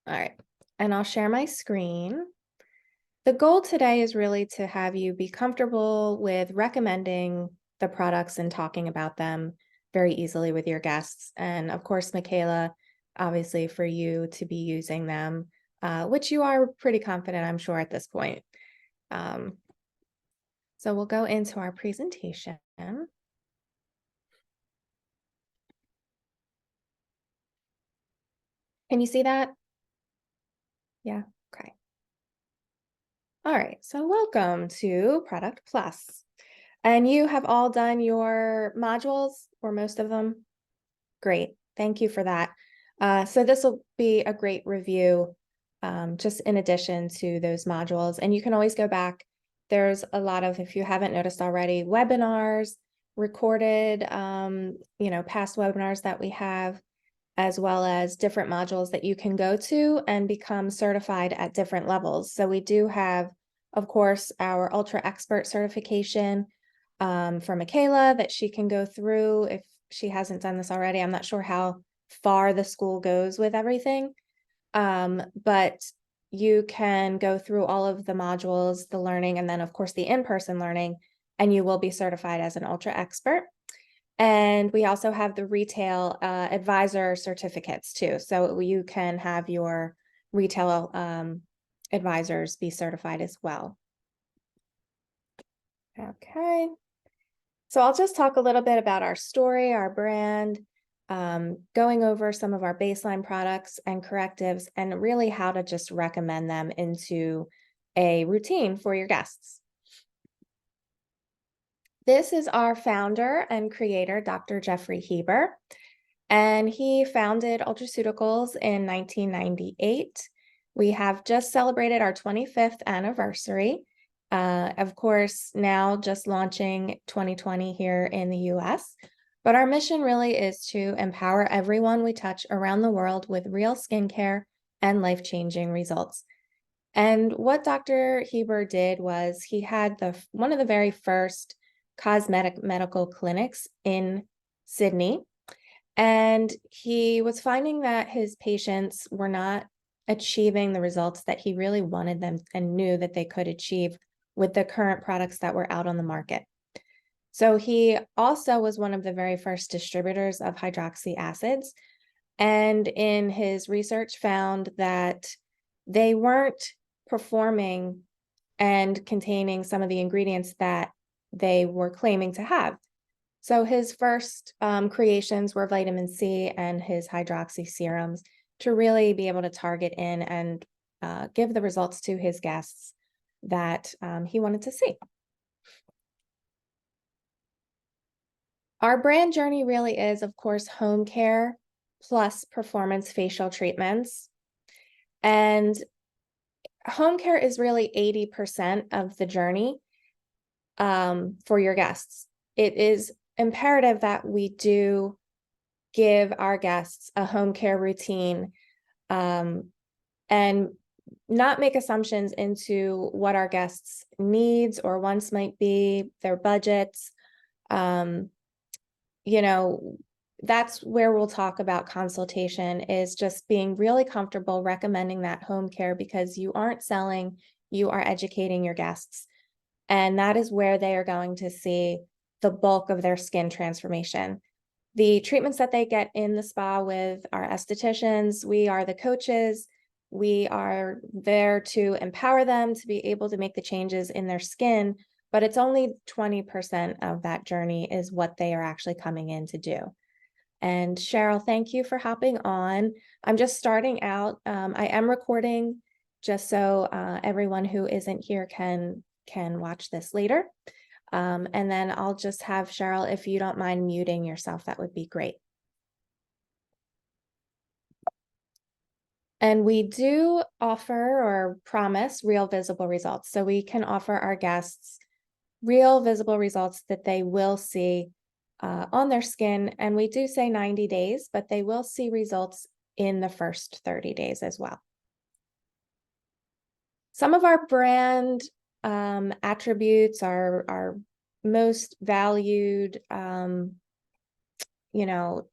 All right, and I'll share my screen. The goal today is really to have you be comfortable with recommending the products and talking about them very easily with your guests. And of course, Michaela, obviously for you to be using them, which you are pretty confident, I'm sure, at this point. Um, so we'll go into our presentation. Can you see that? Yeah, okay. All right, so welcome to Product Plus. And you have all done your modules, or most of them? Great, thank you for that. So this will be a great review, just in addition to those modules. And you can always go back. There's a lot of, if you haven't noticed already, webinars, recorded, past webinars that we have, as well as different modules that you can go to and become certified at different levels. So we do have, of course, our Ultra Expert certification for Michaela that she can go through if she hasn't done this already. I'm not sure how far the school goes with everything, but you can go through all of the modules, the learning, and then, of course, the in-person learning, and you will be certified as an Ultra Expert. And we also have the retail advisor certificates too. So you can have your retail advisors be certified as well. Okay. So I'll just talk a little bit about our story, our brand, going over some of our baseline products and correctives, and really how to just recommend them into a routine for your guests. This is our founder and creator, Dr. Jeffrey Heber, and he founded Ultraceuticals in 1998. We have just celebrated our 25th anniversary. Of course, now just launching 2020 here in the US. But our mission really is to empower everyone we touch around the world with real skincare and life-changing results. And what Dr. Heber did was he had one of the very first cosmetic medical clinics in Sydney. And he was finding that his patients were not achieving the results that he really wanted them and knew that they could achieve with the current products that were out on the market. So he also was one of the very first distributors of hydroxy acids. And in his research found that they weren't performing and containing some of the ingredients that they were claiming to have. So his first creations were vitamin C and his hydroxy serums to really be able to target in and give the results to his guests that he wanted to see. Our brand journey really is, of course, home care plus performance facial treatments. And home care is really 80% of the journey for your guests. It is imperative that we do give our guests a home care routine and not make assumptions into what our guests' needs or wants might be, their budgets. That's where we'll talk about consultation, is just being really comfortable recommending that home care, because you aren't selling, you are educating your guests. And that is where they are going to see the bulk of their skin transformation. The treatments that they get in the spa with our estheticians, we are the coaches. We are there to empower them to be able to make the changes in their skin, but it's only 20% of that journey is what they are actually coming in to do. And Cheryl, thank you for hopping on. I'm just starting out. I am recording just so everyone who isn't here can watch this later. And then I'll just have Cheryl, if you don't mind muting yourself, that would be great. And we do offer or promise real visible results. So we can offer our guests real visible results that they will see on their skin. And we do say 90 days, but they will see results in the first 30 days as well. Some of our brand attributes, our most valued,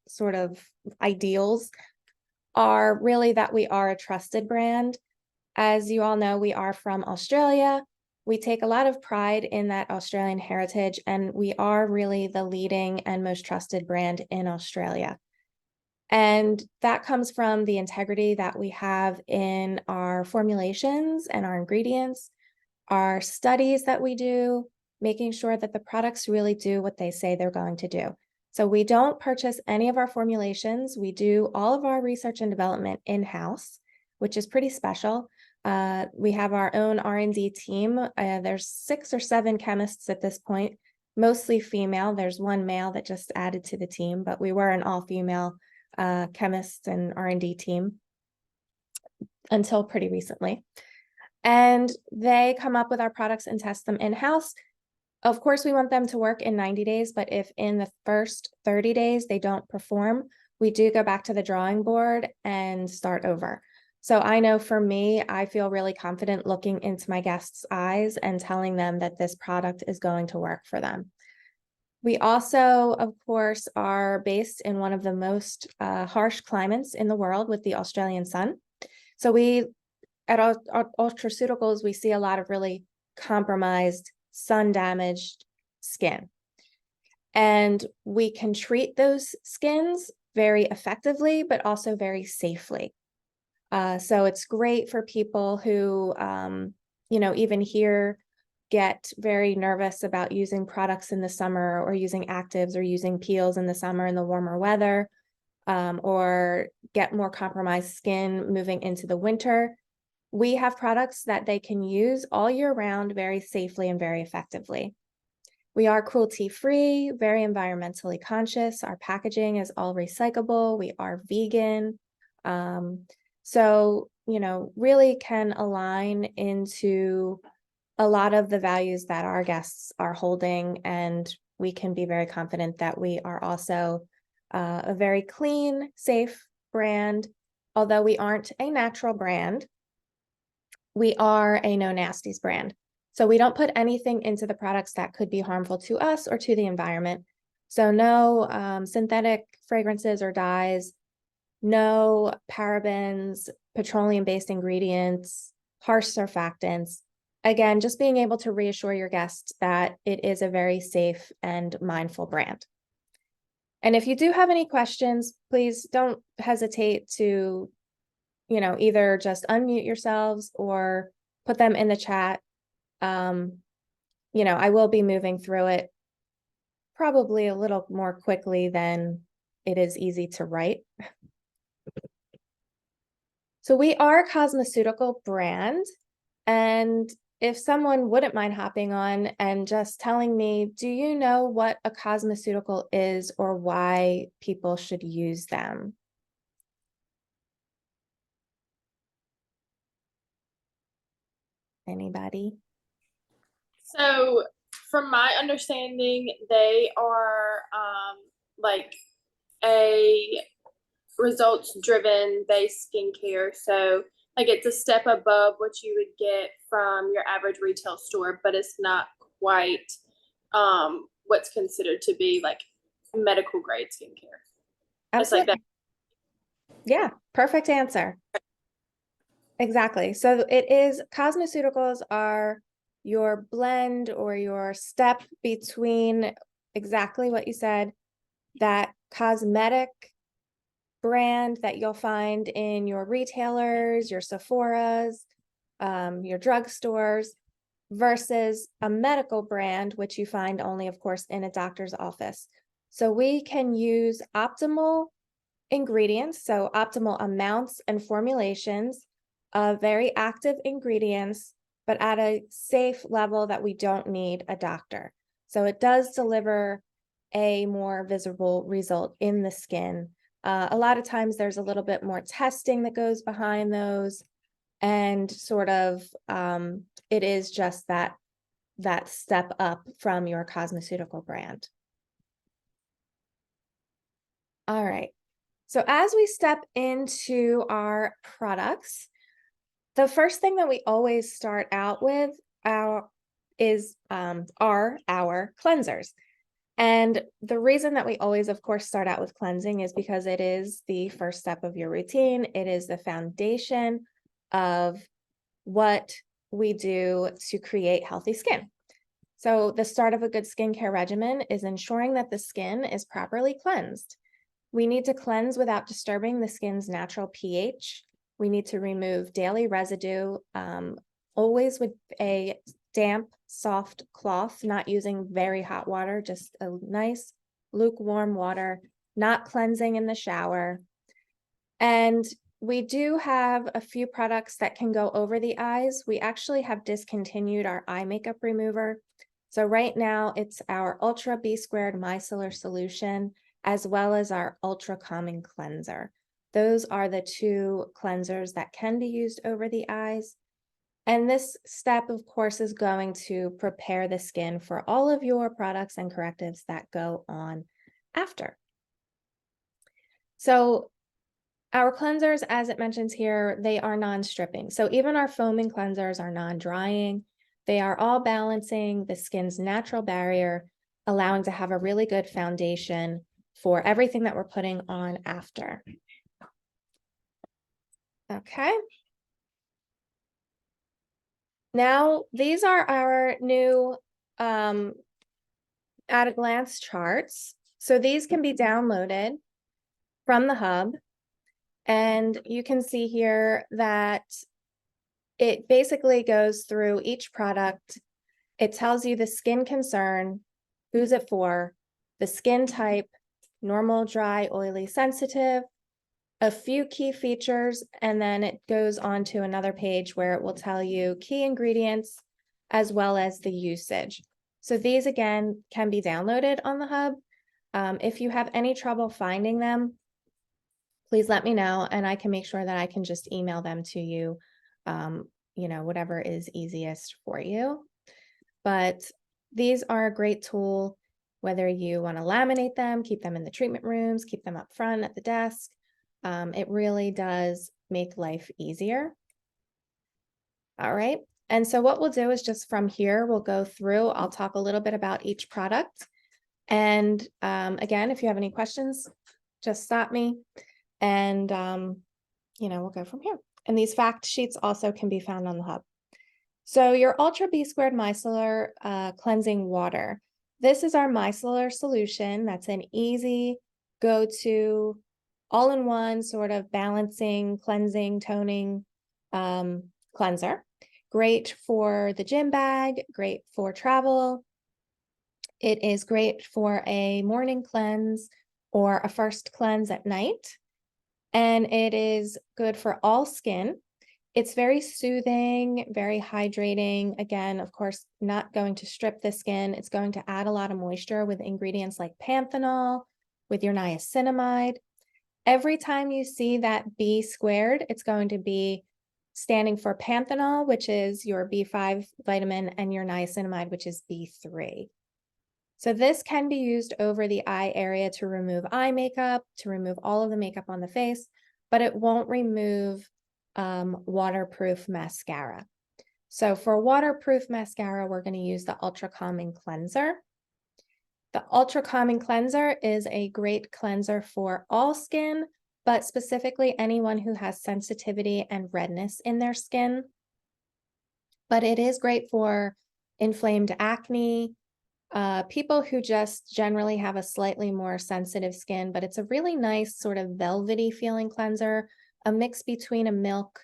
sort of ideals are really that we are a trusted brand. As you all know, we are from Australia. We take a lot of pride in that Australian heritage, and we are really the leading and most trusted brand in Australia. And that comes from the integrity that we have in our formulations and our ingredients, our studies that we do, making sure that the products really do what they say they're going to do. So we don't purchase any of our formulations. We do all of our research and development in-house, which is pretty special. We have our own R&D team. There's 6 or 7 chemists at this point, mostly female. There's one male that just added to the team, but we were an all-female chemists and R&D team until pretty recently. And they come up with our products and test them in-house. Of course, we want them to work in 90 days, but if in the first 30 days they don't perform, we do go back to the drawing board and start over. So I know for me, I feel really confident looking into my guests' eyes and telling them that this product is going to work for them. We also, of course, are based in one of the most harsh climates in the world with the Australian sun. So we, at our Ultraceuticals, we see a lot of really compromised, sun-damaged skin. And we can treat those skins very effectively, but also very safely. So it's great for people who, even here, get very nervous about using products in the summer or using actives or using peels in the summer in the warmer weather, or get more compromised skin moving into the winter. We have products that they can use all year round very safely and very effectively. We are cruelty-free, very environmentally conscious. Our packaging is all recyclable. We are vegan. So, really can align into a lot of the values that our guests are holding, and we can be very confident that we are also a very clean, safe brand. Although we aren't a natural brand, we are a no nasties brand. So we don't put anything into the products that could be harmful to us or to the environment. So no synthetic fragrances or dyes, no parabens, petroleum-based ingredients, harsh surfactants. Again, just being able to reassure your guests that it is a very safe and mindful brand. And if you do have any questions, please don't hesitate to, either just unmute yourselves or put them in the chat. I will be moving through it probably a little more quickly than it is easy to write. So we are a cosmeceutical brand, and if someone wouldn't mind hopping on and just telling me, do you know what a cosmeceutical is or why people should use them? Anybody? So, from my understanding, they are like a results-driven based skincare. So, like it's a step above what you would get from your average retail store, but it's not quite what's considered to be like medical grade skincare. It's like that. Yeah, perfect answer. Exactly. So it is, cosmeceuticals are your blend or your step between exactly what you said, that cosmetic brand that you'll find in your retailers, your Sephora's, your drugstores, versus a medical brand, which you find only, of course, in a doctor's office. So we can use optimal ingredients, so optimal amounts and formulations of very active ingredients, but at a safe level that we don't need a doctor. So it does deliver a more visible result in the skin. A lot of times there's a little bit more testing that goes behind those, and sort of it is just that step up from your cosmeceutical brand. All right. So as we step into our products, the first thing that we always start out with are our cleansers. And the reason that we always, of course, start out with cleansing is because it is the first step of your routine. It is the foundation of what we do to create healthy skin. So the start of a good skincare regimen is ensuring that the skin is properly cleansed. We need to cleanse without disturbing the skin's natural pH. We need to remove daily residue, always with a damp, soft cloth, not using very hot water, just a nice lukewarm water, not cleansing in the shower. And we do have a few products that can go over the eyes. We actually have discontinued our eye makeup remover. So right now it's our Ultra B Squared Micellar Solution, as well as our Ultra Calming Cleanser. Those are the two cleansers that can be used over the eyes. And this step, of course, is going to prepare the skin for all of your products and correctives that go on after. So our cleansers, as it mentions here, they are non-stripping. So even our foaming cleansers are non-drying. They are all balancing the skin's natural barrier, allowing to have a really good foundation for everything that we're putting on after. Okay. Now, these are our new at a glance charts. So these can be downloaded from the hub. And you can see here that it basically goes through each product. It tells you the skin concern, who's it for, the skin type, normal, dry, oily, sensitive, a few key features, and then it goes on to another page where it will tell you key ingredients as well as the usage. So these, again, can be downloaded on the hub. If you have any trouble finding them, please let me know, and I can make sure that I can just email them to you, whatever is easiest for you. But these are a great tool, whether you want to laminate them, keep them in the treatment rooms, keep them up front at the desk. It really does make life easier. All right. And so what we'll do is just from here, we'll go through, I'll talk a little bit about each product. And again, if you have any questions, just stop me and, we'll go from here. And these fact sheets also can be found on the hub. So your Ultra B Squared Micellar Cleansing Water. This is our micellar solution. That's an easy go-to, all-in-one sort of balancing, cleansing, toning cleanser. Great for the gym bag, great for travel. It is great for a morning cleanse or a first cleanse at night. And it is good for all skin. It's very soothing, very hydrating. Again, of course, not going to strip the skin. It's going to add a lot of moisture with ingredients like panthenol, with your niacinamide. Every time you see that B squared, it's going to be standing for panthenol, which is your B5 vitamin, and your niacinamide, which is B3. So this can be used over the eye area to remove eye makeup, to remove all of the makeup on the face, but it won't remove waterproof mascara. So for waterproof mascara, we're going to use the Ultra Calming Cleanser. The Ultra Calming Cleanser is a great cleanser for all skin, but specifically anyone who has sensitivity and redness in their skin. But it is great for inflamed acne, people who just generally have a slightly more sensitive skin, but it's a really nice sort of velvety feeling cleanser, a mix between a milk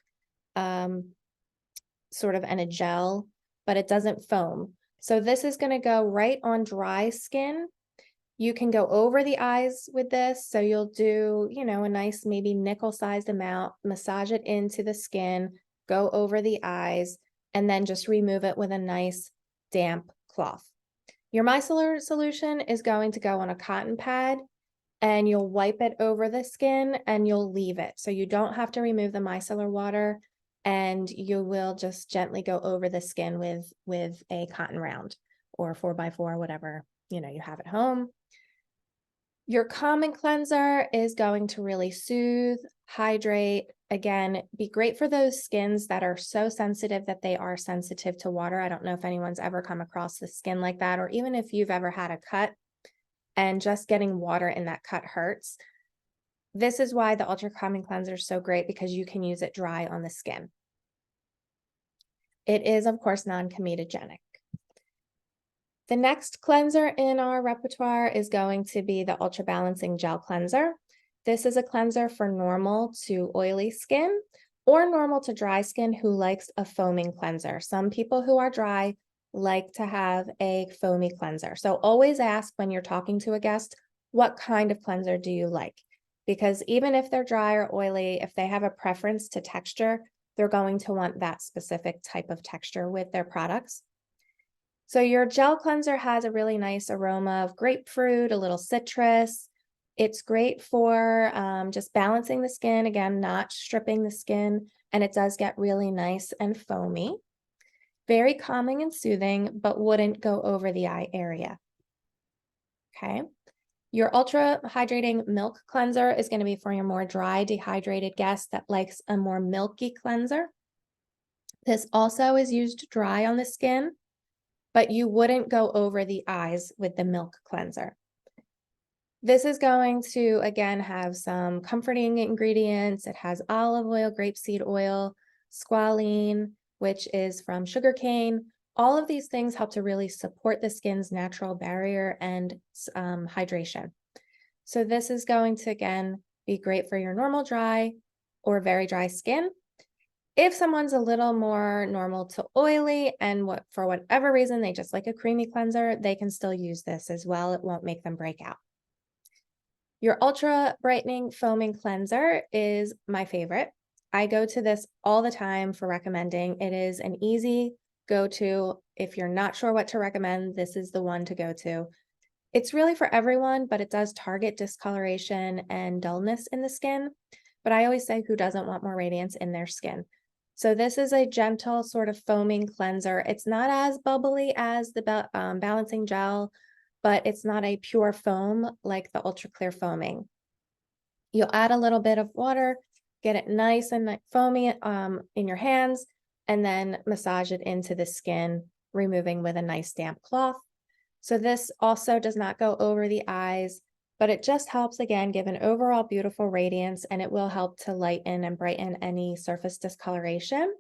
sort of and a gel, but it doesn't foam. So this is going to go right on dry skin. You can go over the eyes with this. So you'll do, a nice maybe nickel-sized amount, massage it into the skin, go over the eyes, and then just remove it with a nice damp cloth. Your micellar solution is going to go on a cotton pad, and you'll wipe it over the skin and you'll leave it. So you don't have to remove the micellar water, and you will just gently go over the skin with a cotton round or 4x4, whatever, you have at home. Your calming cleanser is going to really soothe, hydrate, again, be great for those skins that are so sensitive that they are sensitive to water. I don't know if anyone's ever come across the skin like that, or even if you've ever had a cut. and just getting water in that cut hurts. This is why the Ultra Calming Cleanser is so great, because you can use it dry on the skin. It is, of course, non-comedogenic. The next cleanser in our repertoire is going to be the Ultra Balancing Gel Cleanser. This is a cleanser for normal to oily skin or normal to dry skin who likes a foaming cleanser. Some people who are dry like to have a foamy cleanser. So always ask when you're talking to a guest, what kind of cleanser do you like? Because even if they're dry or oily, if they have a preference to texture, they're going to want that specific type of texture with their products. So your gel cleanser has a really nice aroma of grapefruit, a little citrus. It's great for just balancing the skin, again, not stripping the skin, and it does get really nice and foamy. Very calming and soothing, but wouldn't go over the eye area. Okay. Your ultra hydrating milk cleanser is going to be for your more dry, dehydrated guest that likes a more milky cleanser. This also is used dry on the skin, but you wouldn't go over the eyes with the milk cleanser. This is going to, again, have some comforting ingredients. It has olive oil, grapeseed oil, squalene, which is from sugarcane. All of these things help to really support the skin's natural barrier and hydration. So this is going to, again, be great for your normal dry or very dry skin. If someone's a little more normal to oily and for whatever reason they just like a creamy cleanser, they can still use this as well. It won't make them break out. Your Ultra Brightening Foaming Cleanser is my favorite. I go to this all the time for recommending. It is an easy go-to. If you're not sure what to recommend, this is the one to go to. It's really for everyone, but it does target discoloration and dullness in the skin. But I always say, who doesn't want more radiance in their skin? So this is a gentle sort of foaming cleanser. It's not as bubbly as the balancing gel, but it's not a pure foam like the Ultra Clear Foaming. You'll add a little bit of water, get it nice and foamy in your hands, and then massage it into the skin, removing with a nice damp cloth. So this also does not go over the eyes, but it just helps, again, give an overall beautiful radiance, and it will help to lighten and brighten any surface discoloration.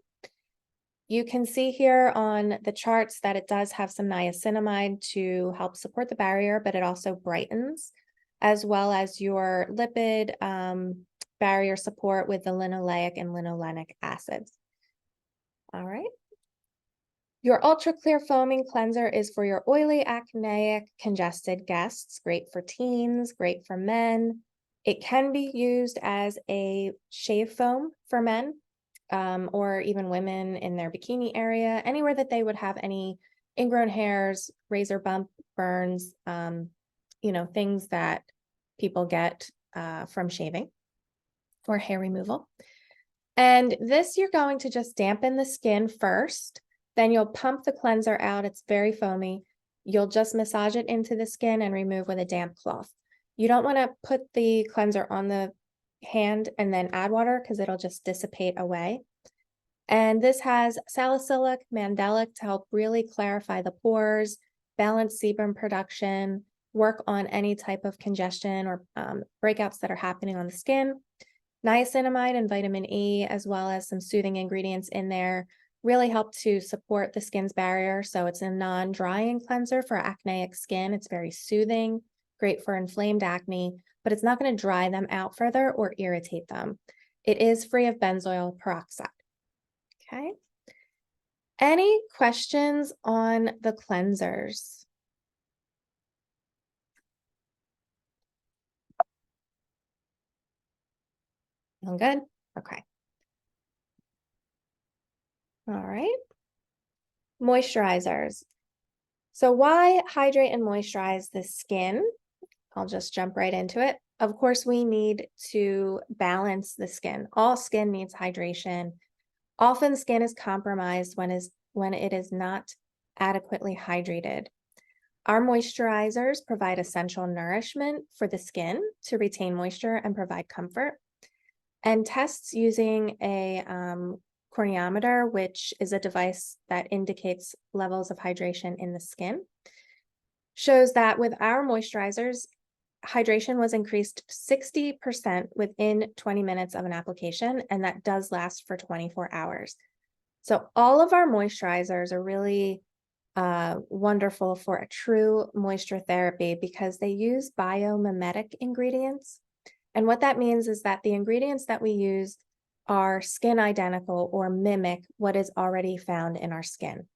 You can see here on the charts that it does have some niacinamide to help support the barrier, but it also brightens, as well as your lipid barrier support with the linoleic and linolenic acids. All right. Your Ultra Clear Foaming Cleanser is for your oily, acneic, congested guests. Great for teens, great for men. It can be used as a shave foam for men, or even women in their bikini area, anywhere that they would have any ingrown hairs, razor bump burns, things that people get from shaving or hair removal. And this, you're going to just dampen the skin first. Then you'll pump the cleanser out. It's very foamy. You'll just massage it into the skin and remove with a damp cloth. You don't want to put the cleanser on the hand and then add water, because it'll just dissipate away. And this has salicylic, mandelic to help really clarify the pores, balance sebum production, work on any type of congestion or breakouts that are happening on the skin. Niacinamide and vitamin E, as well as some soothing ingredients in there, really help to support the skin's barrier. So it's a non-drying cleanser for acneic skin. It's very soothing, great for inflamed acne, but it's not going to dry them out further or irritate them. It is free of benzoyl peroxide. Okay. Any questions on the cleansers? Feeling good? Okay. All right. Moisturizers. So why hydrate and moisturize the skin? I'll just jump right into it. Of course, we need to balance the skin. All skin needs hydration. Often skin is compromised when it is not adequately hydrated. Our moisturizers provide essential nourishment for the skin to retain moisture and provide comfort. And tests using a corneometer, which is a device that indicates levels of hydration in the skin, shows that with our moisturizers, hydration was increased 60% within 20 minutes of an application, and that does last for 24 hours. So all of our moisturizers are really wonderful for a true moisture therapy because they use biomimetic ingredients. And what that means is that the ingredients that we use are skin identical or mimic what is already found in our skin.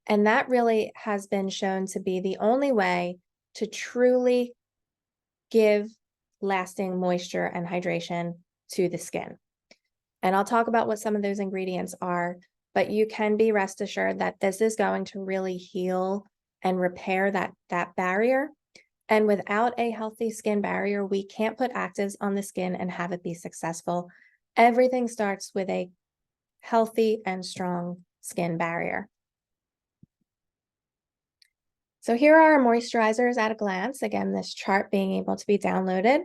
And that really has been shown to be the only way to truly give lasting moisture and hydration to the skin. And I'll talk about what some of those ingredients are, but you can be rest assured that this is going to really heal and repair that barrier. And without a healthy skin barrier, we can't put actives on the skin and have it be successful. Everything starts with a healthy and strong skin barrier. So here are our moisturizers at a glance. Again, this chart being able to be downloaded.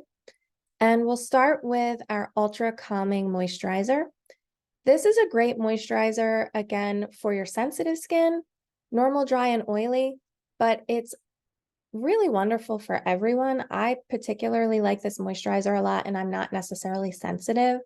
And we'll start with our Ultra Calming Moisturizer. This is a great moisturizer, again, for your sensitive skin, normal, dry, and oily, but it's really wonderful for everyone. I particularly like this moisturizer a lot, and I'm not necessarily sensitive,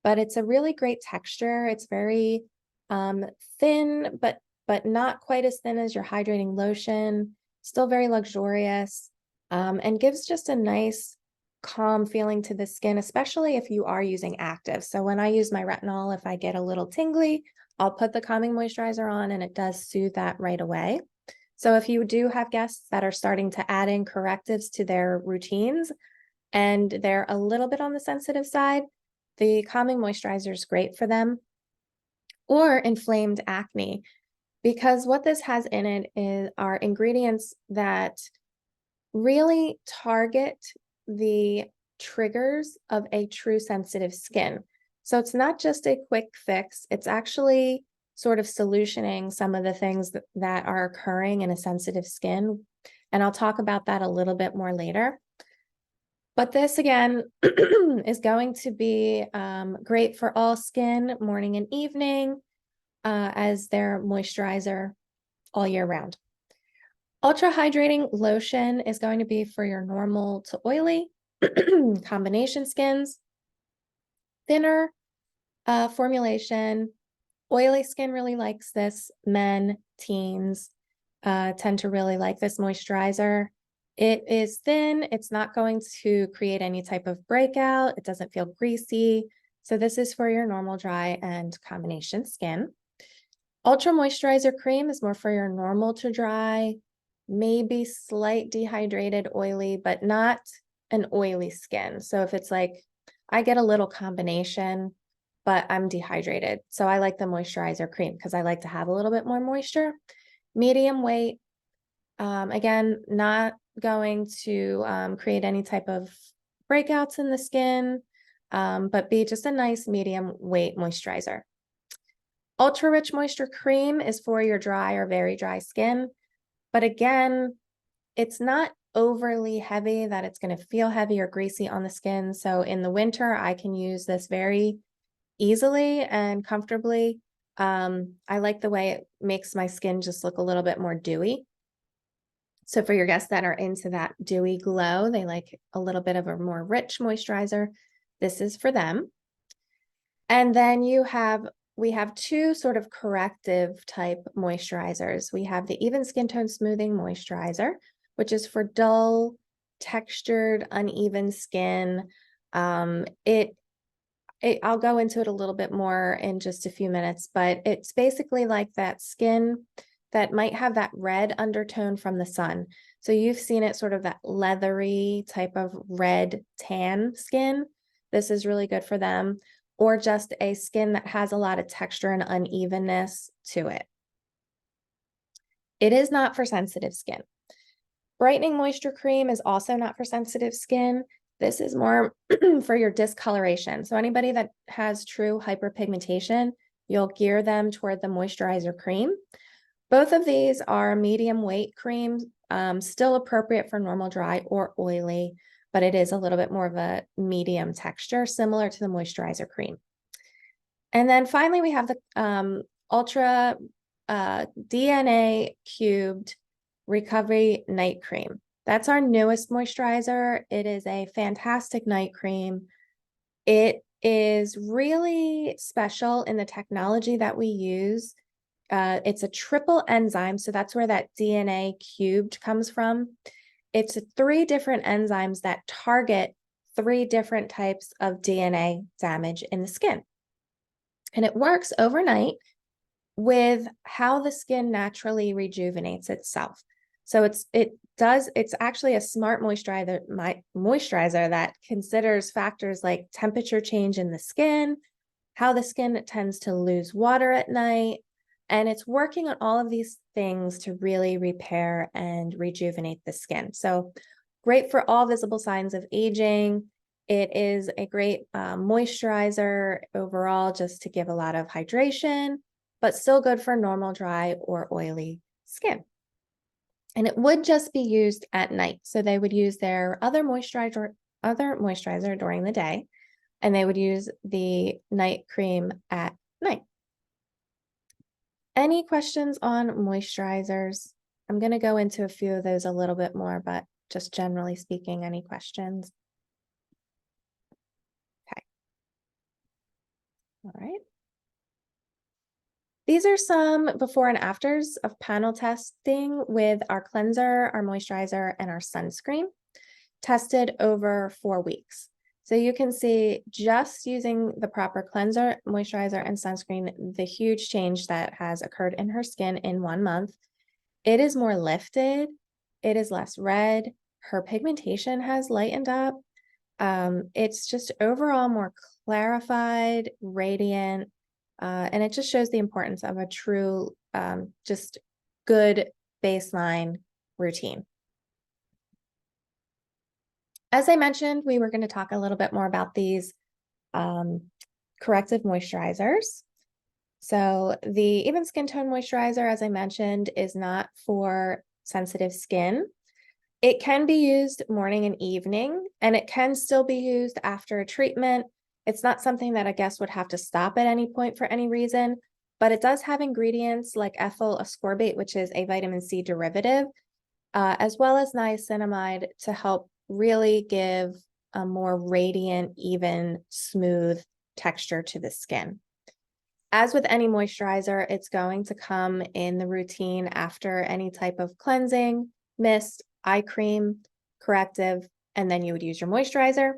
but it's a really great texture. It's very thin, but not quite as thin as your hydrating lotion, still very luxurious, and gives just a nice calm feeling to the skin, especially if you are using active. So when I use my retinol, if I get a little tingly, I'll put the calming moisturizer on and it does soothe that right away. So if you do have guests that are starting to add in correctives to their routines and they're a little bit on the sensitive side, the calming moisturizer is great for them. Or inflamed acne, because what this has in it are ingredients that really target the triggers of a true sensitive skin. So it's not just a quick fix, it's actually sort of solutioning some of the things that are occurring in a sensitive skin. And I'll talk about that a little bit more later. But this again is going to be great for all skin, morning and evening, as their moisturizer all year round. Ultra hydrating lotion is going to be for your normal to oily combination skins, thinner formulation. Oily skin really likes this. Men, teens tend to really like this moisturizer. It is thin. It's not going to create any type of breakout. It doesn't feel greasy. So this is for your normal, dry, and combination skin. Ultra Moisturizer Cream is more for your normal to dry, maybe slight dehydrated, oily, but not an oily skin. So if it's like, I get a little combination, but I'm dehydrated. So I like the moisturizer cream because I like to have a little bit more moisture. Medium weight, again, not going to create any type of breakouts in the skin, but be just a nice medium weight moisturizer. Ultra Rich Moisture Cream is for your dry or very dry skin. But again, it's not overly heavy that it's going to feel heavy or greasy on the skin. So in the winter, I can use this very easily and comfortably. I like the way it makes my skin just look a little bit more dewy. So for your guests that are into that dewy glow, they like a little bit of a more rich moisturizer, this is for them. And then we have two sort of corrective type moisturizers. We have the Even Skin Tone Smoothing Moisturizer, which is for dull, textured, uneven skin. I'll go into it a little bit more in just a few minutes, but it's basically like that skin that might have that red undertone from the sun. So you've seen it sort of that leathery type of red tan skin. This is really good for them, or just a skin that has a lot of texture and unevenness to it. It is not for sensitive skin. Brightening Moisture Cream is also not for sensitive skin. This is more for your discoloration. So anybody that has true hyperpigmentation, you'll gear them toward the moisturizer cream. Both of these are medium weight creams, still appropriate for normal, dry, or oily, but it is a little bit more of a medium texture, similar to the moisturizer cream. And then finally, we have the Ultra DNA Cubed Recovery Night Cream. That's our newest moisturizer. It is a fantastic night cream. It is really special in the technology that we use. It's a triple enzyme, so that's where that DNA cubed comes from. It's 3 different enzymes that target 3 different types of DNA damage in the skin. And it works overnight with how the skin naturally rejuvenates itself. So it's actually a smart moisturizer that considers factors like temperature change in the skin, how the skin tends to lose water at night, and it's working on all of these things to really repair and rejuvenate the skin. So great for all visible signs of aging. It is a great moisturizer overall, just to give a lot of hydration, but still good for normal dry or oily skin. And it would just be used at night. So they would use their other moisturizer during the day, and they would use the night cream at night. Any questions on moisturizers? I'm going to go into a few of those a little bit more, but just generally speaking, any questions? Okay. All right. These are some before and afters of panel testing with our cleanser, our moisturizer, and our sunscreen, tested over 4 weeks. So you can see just using the proper cleanser, moisturizer, and sunscreen, the huge change that has occurred in her skin in 1 month. It is more lifted. It is less red. Her pigmentation has lightened up. It's just overall more clarified, radiant, and it just shows the importance of a true, just good baseline routine. As I mentioned, we were going to talk a little bit more about these corrective moisturizers. So the even skin tone moisturizer, as I mentioned, is not for sensitive skin. It can be used morning and evening, and it can still be used after a treatment. It's not something that a guest would have to stop at any point for any reason, but it does have ingredients like ethyl ascorbate, which is a vitamin C derivative, as well as niacinamide to help really give a more radiant, even, smooth texture to the skin. As with any moisturizer, it's going to come in the routine after any type of cleansing, mist, eye cream, corrective, and then you would use your moisturizer.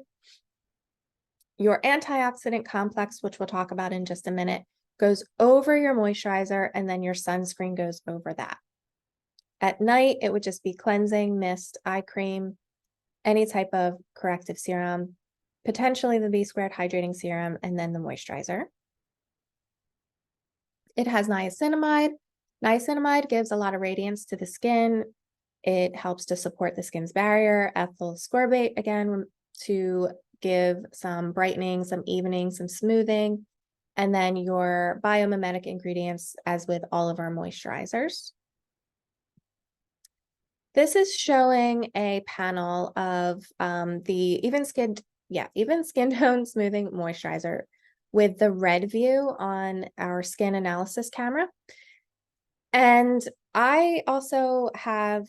Your antioxidant complex, which we'll talk about in just a minute, goes over your moisturizer, and then your sunscreen goes over that. At night, it would just be cleansing, mist, eye cream, any type of corrective serum, potentially the B-squared hydrating serum, and then the moisturizer. It has niacinamide. Niacinamide gives a lot of radiance to the skin. It helps to support the skin's barrier. Ethyl ascorbate, again, to give some brightening, some evening, some smoothing. And then your biomimetic ingredients, as with all of our moisturizers. This is showing a panel of the even skin tone smoothing moisturizer with the red view on our skin analysis camera. And I also have,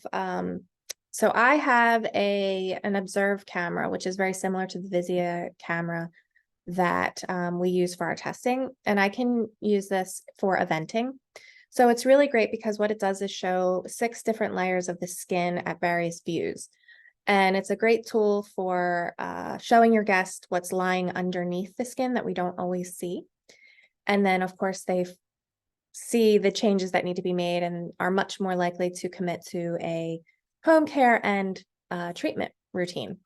so I have an observe camera, which is very similar to the Vizia camera that we use for our testing. And I can use this for eventing. So it's really great because what it does is show 6 different layers of the skin at various views. And it's a great tool for showing your guest what's lying underneath the skin that we don't always see. And then, of course, they see the changes that need to be made and are much more likely to commit to a home care and treatment routine.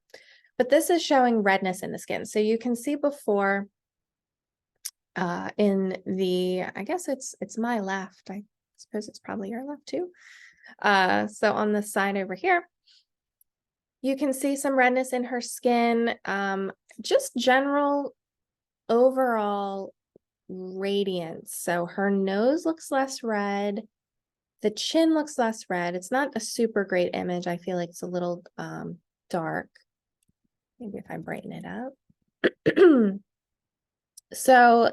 But this is showing redness in the skin. So you can see before in the, I guess it's my left. I suppose it's probably your left too. So on the side over here, you can see some redness in her skin, just general overall radiance. So her nose looks less red. The chin looks less red. It's not a super great image. I feel like it's a little dark. Maybe if I brighten it up. So,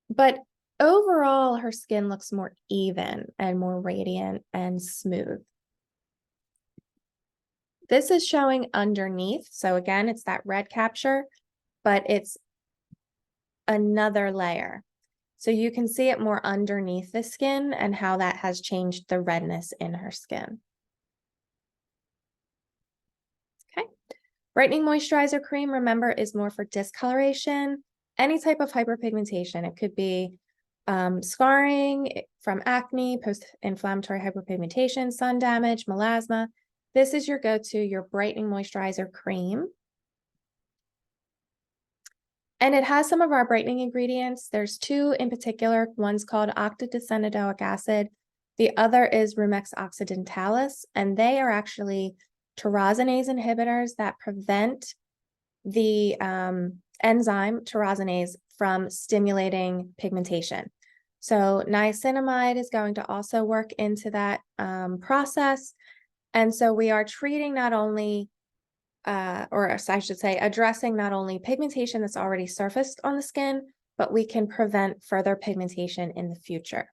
but overall, her skin looks more even and more radiant and smooth. This is showing underneath. So again, it's that red capture, but it's another layer. So you can see it more underneath the skin and how that has changed the redness in her skin. Okay. Brightening moisturizer cream, remember, is more for discoloration, any type of hyperpigmentation. It could be scarring from acne, post-inflammatory hyperpigmentation, sun damage, melasma. This is your go-to, your brightening moisturizer cream. And it has some of our brightening ingredients. There's two in particular. One's called octadecenodoic acid. The other is Rumex occidentalis, and they are actually tyrosinase inhibitors that prevent the enzyme tyrosinase from stimulating pigmentation. So niacinamide is going to also work into that process. And so we are treating not only or I should say, addressing not only pigmentation that's already surfaced on the skin, but we can prevent further pigmentation in the future.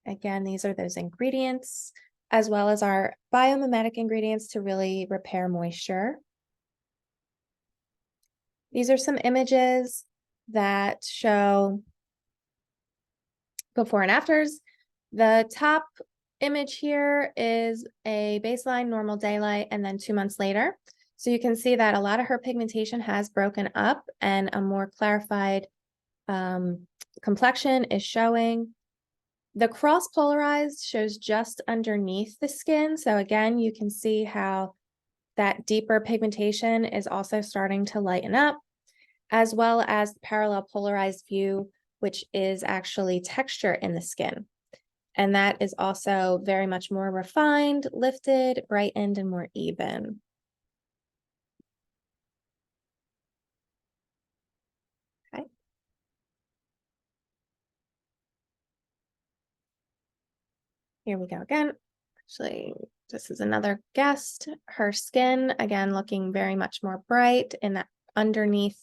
Again, these are those ingredients, as well as our biomimetic ingredients to really repair moisture. These are some images that show before and afters. The top image here is a baseline normal daylight and then 2 months later. So you can see that a lot of her pigmentation has broken up and a more clarified complexion is showing. The cross-polarized shows just underneath the skin. So again, you can see how that deeper pigmentation is also starting to lighten up, as well as the parallel polarized view, which is actually texture in the skin. And that is also very much more refined, lifted, brightened, and more even. Okay. Here we go again. Actually, this is another guest. Her skin, again, looking very much more bright in that underneath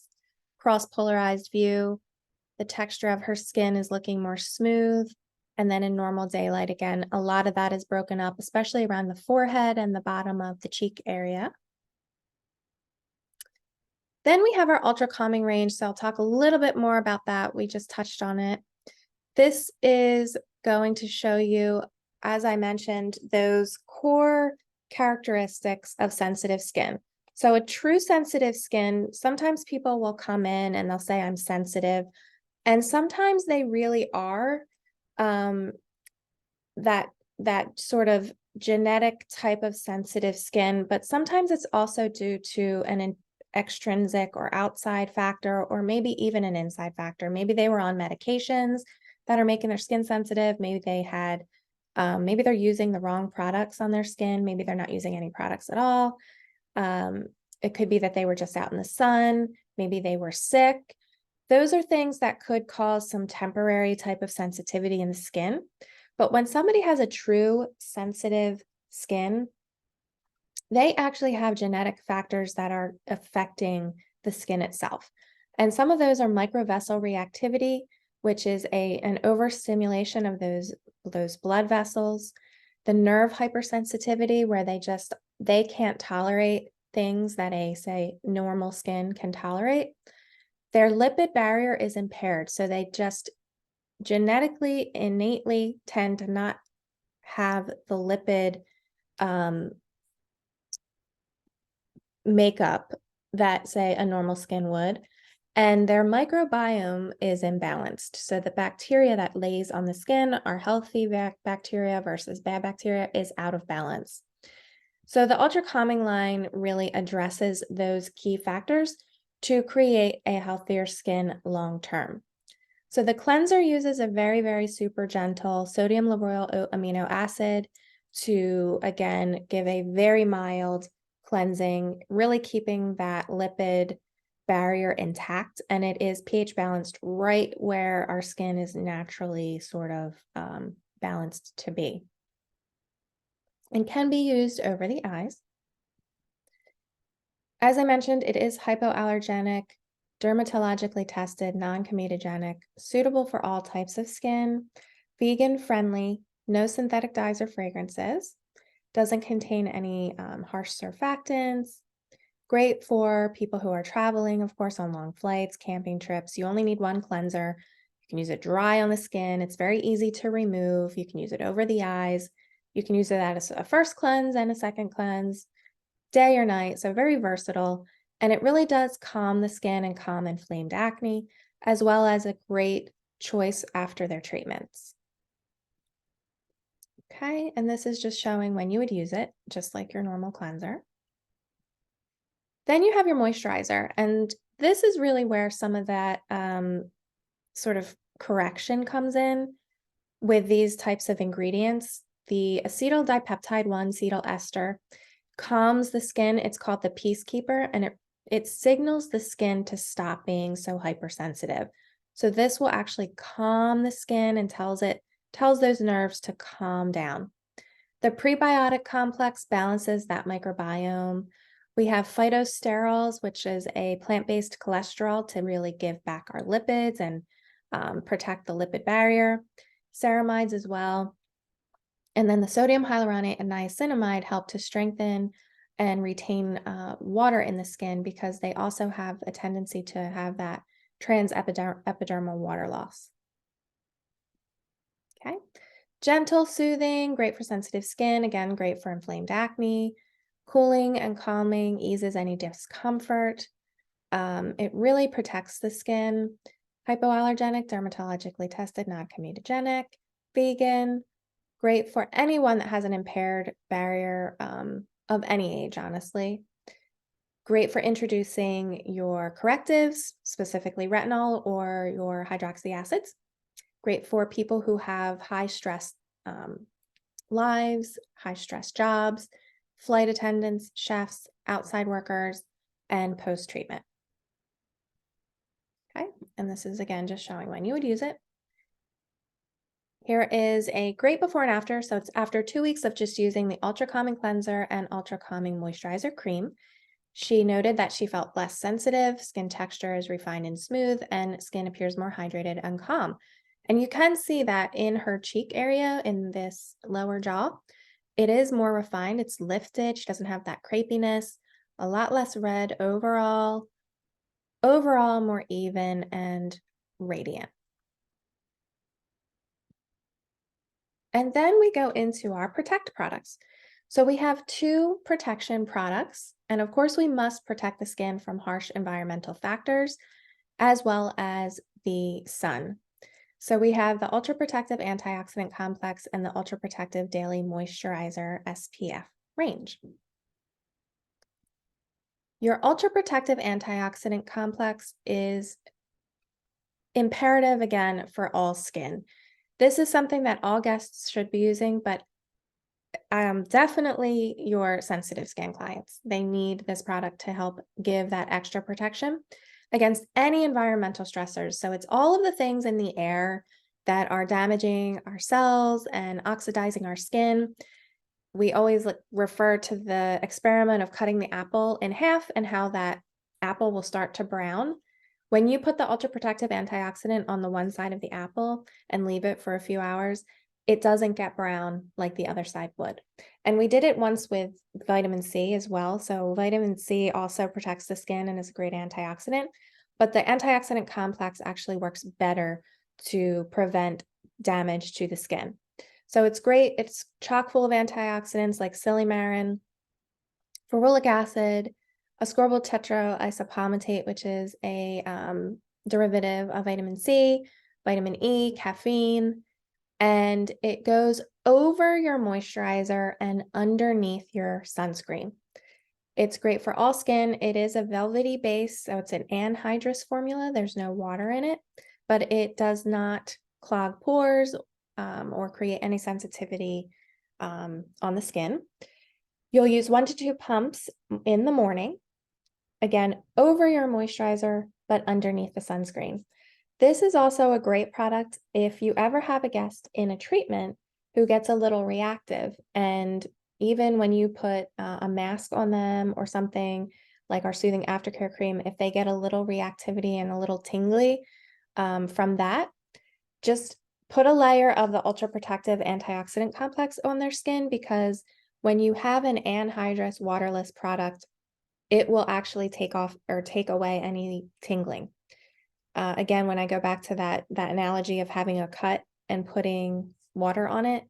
cross-polarized view. The texture of her skin is looking more smooth. And then in normal daylight, again, a lot of that is broken up, especially around the forehead and the bottom of the cheek area. Then we have our ultra calming range. So I'll talk a little bit more about that. We just touched on it. This is going to show you, as I mentioned, those core characteristics of sensitive skin. So a true sensitive skin, sometimes people will come in and they'll say, I'm sensitive. And sometimes they really are. That sort of genetic type of sensitive skin, but sometimes it's also due to an extrinsic or outside factor, or maybe even an inside factor. Maybe they were on medications that are making their skin sensitive. Maybe they had, maybe they're using the wrong products on their skin. Maybe they're not using any products at all. It could be that they were just out in the sun. Maybe they were sick. Those are things that could cause some temporary type of sensitivity in the skin. But when somebody has a true sensitive skin, they actually have genetic factors that are affecting the skin itself. And some of those are microvessel reactivity, which is an overstimulation of those blood vessels, the nerve hypersensitivity, where they can't tolerate things that say, normal skin can tolerate. Their lipid barrier is impaired, so they just genetically, innately tend to not have the lipid makeup that, say, a normal skin would. And their microbiome is imbalanced. So the bacteria that lays on the skin, are healthy bacteria versus bad bacteria, is out of balance. So the Ultra Calming line really addresses those key factors to create a healthier skin long term. So the cleanser uses a very, very super gentle sodium lauryl amino acid to, again, give a very mild cleansing, really keeping that lipid barrier intact. And it is pH balanced right where our skin is naturally sort of balanced to be, and can be used over the eyes. As I mentioned, it is hypoallergenic, dermatologically tested, non-comedogenic, suitable for all types of skin, vegan friendly, no synthetic dyes or fragrances, Doesn't contain any harsh surfactants. Great for people who are traveling, of course, on long flights, camping trips. You only need one cleanser. You can use it dry on the skin. It's very easy to remove. You can use it over the eyes. You can use it as a first cleanse and a second cleanse, day or night. So very versatile. And it really does calm the skin and calm inflamed acne, as well as a great choice after their treatments. Okay, and this is just showing when you would use it, just like your normal cleanser. Then you have your moisturizer, and this is really where some of that sort of correction comes in with these types of ingredients. The acetyl dipeptide 1-cetyl ester calms the skin. It's called the peacekeeper, and it signals the skin to stop being so hypersensitive. So this will actually calm the skin and tells those nerves to calm down. The prebiotic complex balances that microbiome. We have phytosterols, which is a plant-based cholesterol to really give back our lipids and protect the lipid barrier. Ceramides as well. And then the sodium hyaluronate and niacinamide help to strengthen and retain water in the skin because they also have a tendency to have that transepidermal water loss. Okay. Gentle, soothing, great for sensitive skin. Again, great for inflamed acne. Cooling and calming, eases any discomfort. It really protects the skin. Hypoallergenic, dermatologically tested, non-comedogenic, vegan. Great for anyone that has an impaired barrier of any age, honestly. Great for introducing your correctives, specifically retinol or your hydroxy acids. Great for people who have high stress lives, high stress jobs, flight attendants, chefs, outside workers, and post-treatment. Okay, and this is again just showing when you would use it. Here is a great before and after. So it's after 2 weeks of just using the Ultra Calming Cleanser and Ultra Calming Moisturizer Cream. She noted that she felt less sensitive, skin texture is refined and smooth, and skin appears more hydrated and calm. And you can see that in her cheek area, in this lower jaw, it is more refined. It's lifted. She doesn't have that crepiness, a lot less red overall, more even and radiant. And then we go into our Protect products. So we have 2 protection products, and of course we must protect the skin from harsh environmental factors as well as the sun. So we have the Ultra Protective Antioxidant Complex and the Ultra Protective Daily Moisturizer SPF range. Your Ultra Protective Antioxidant Complex is imperative again for all skin. This is something that all guests should be using, but definitely your sensitive skin clients. They need this product to help give that extra protection against any environmental stressors. So it's all of the things in the air that are damaging our cells and oxidizing our skin. We always refer to the experiment of cutting the apple in half and how that apple will start to brown. When you put the ultra protective antioxidant on the one side of the apple and leave it for a few hours, it doesn't get brown like the other side would. And we did it once with vitamin C as well. So vitamin C also protects the skin and is a great antioxidant, but the antioxidant complex actually works better to prevent damage to the skin. So it's great. It's chock full of antioxidants like silymarin, ferulic acid, ascorbyl tetraisopomatate, which is a derivative of vitamin C, vitamin E, caffeine, and it goes over your moisturizer and underneath your sunscreen. It's great for all skin. It is a velvety base, so it's an anhydrous formula. There's no water in it, but it does not clog pores or create any sensitivity on the skin. You'll use 1 to 2 pumps in the morning, again, over your moisturizer, but underneath the sunscreen. This is also a great product if you ever have a guest in a treatment who gets a little reactive. And even when you put a mask on them or something like our Soothing Aftercare Cream, if they get a little reactivity and a little tingly from that, just put a layer of the Ultra Protective Antioxidant Complex on their skin because When you have an anhydrous waterless product, it will actually take off or take away any tingling. Again, when I go back to that analogy of having a cut and putting water on it,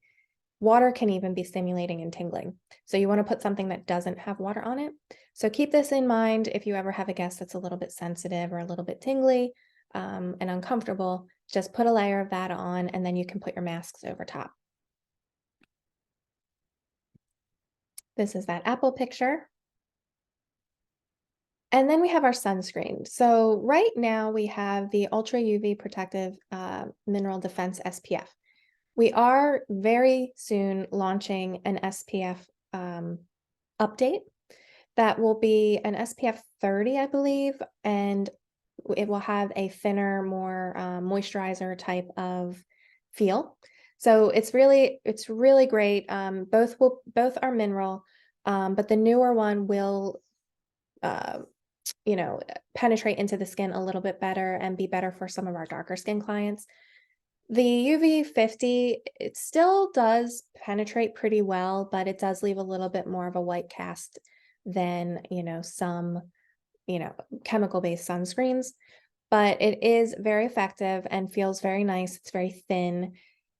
water can even be stimulating and tingling. So you want to put something that doesn't have water on it. So keep this in mind if you ever have a guest that's a little bit sensitive or a little bit tingly and uncomfortable, just put a layer of that on and then you can put your masks over top. This is that apple picture. And then we have our sunscreen. So right now we have the Ultra UV Protective Mineral Defense SPF. We are very soon launching an SPF update that will be an SPF 30, I believe, and it will have a thinner, more moisturizer type of feel. So it's really great. Both are mineral, but the newer one will penetrate into the skin a little bit better and be better for some of our darker skin clients. The UV 50, it still does penetrate pretty well, but it does leave a little bit more of a white cast than, some, chemical-based sunscreens. But it is very effective and feels very nice. It's very thin.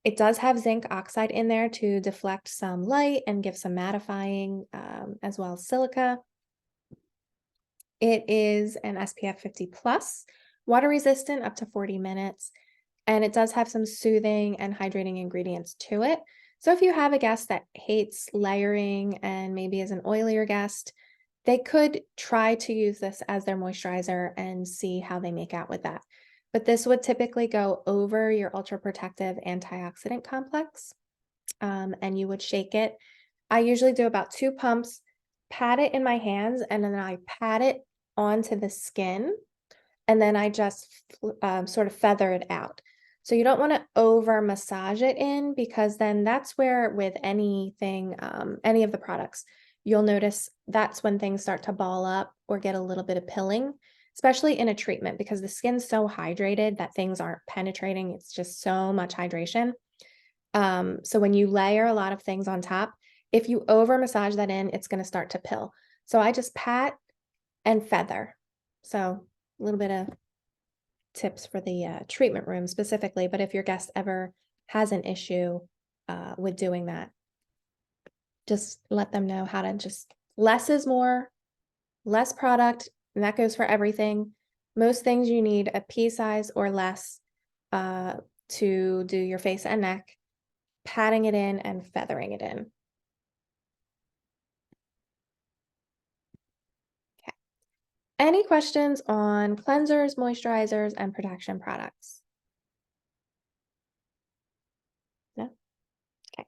It does have zinc oxide in there to deflect some light and give some mattifying, as well as silica. It is an SPF 50 plus, water resistant up to 40 minutes, and it does have some soothing and hydrating ingredients to it. So if you have a guest that hates layering and maybe is an oilier guest, they could try to use this as their moisturizer and see how they make out with that. But this would typically go over your ultra protective antioxidant complex, and you would shake it. I usually do about 2 pumps, pat it in my hands, and then I pat it onto the skin, and then I just sort of feather it out. So you don't want to over massage it in because then that's where with anything, any of the products, you'll notice that's when things start to ball up or get a little bit of pilling, especially in a treatment because the skin's so hydrated that things aren't penetrating. It's just so much hydration. So when you layer a lot of things on top, if you over massage that in, it's going to start to pill. So I just pat and feather. So a little bit of tips for the treatment room specifically, but if your guest ever has an issue with doing that, just let them know how to just less is more, less product, and that goes for everything. Most things you need a pea size or less to do your face and neck, patting it in and feathering it in. Okay. Any questions on cleansers, moisturizers, and protection products? No? Okay.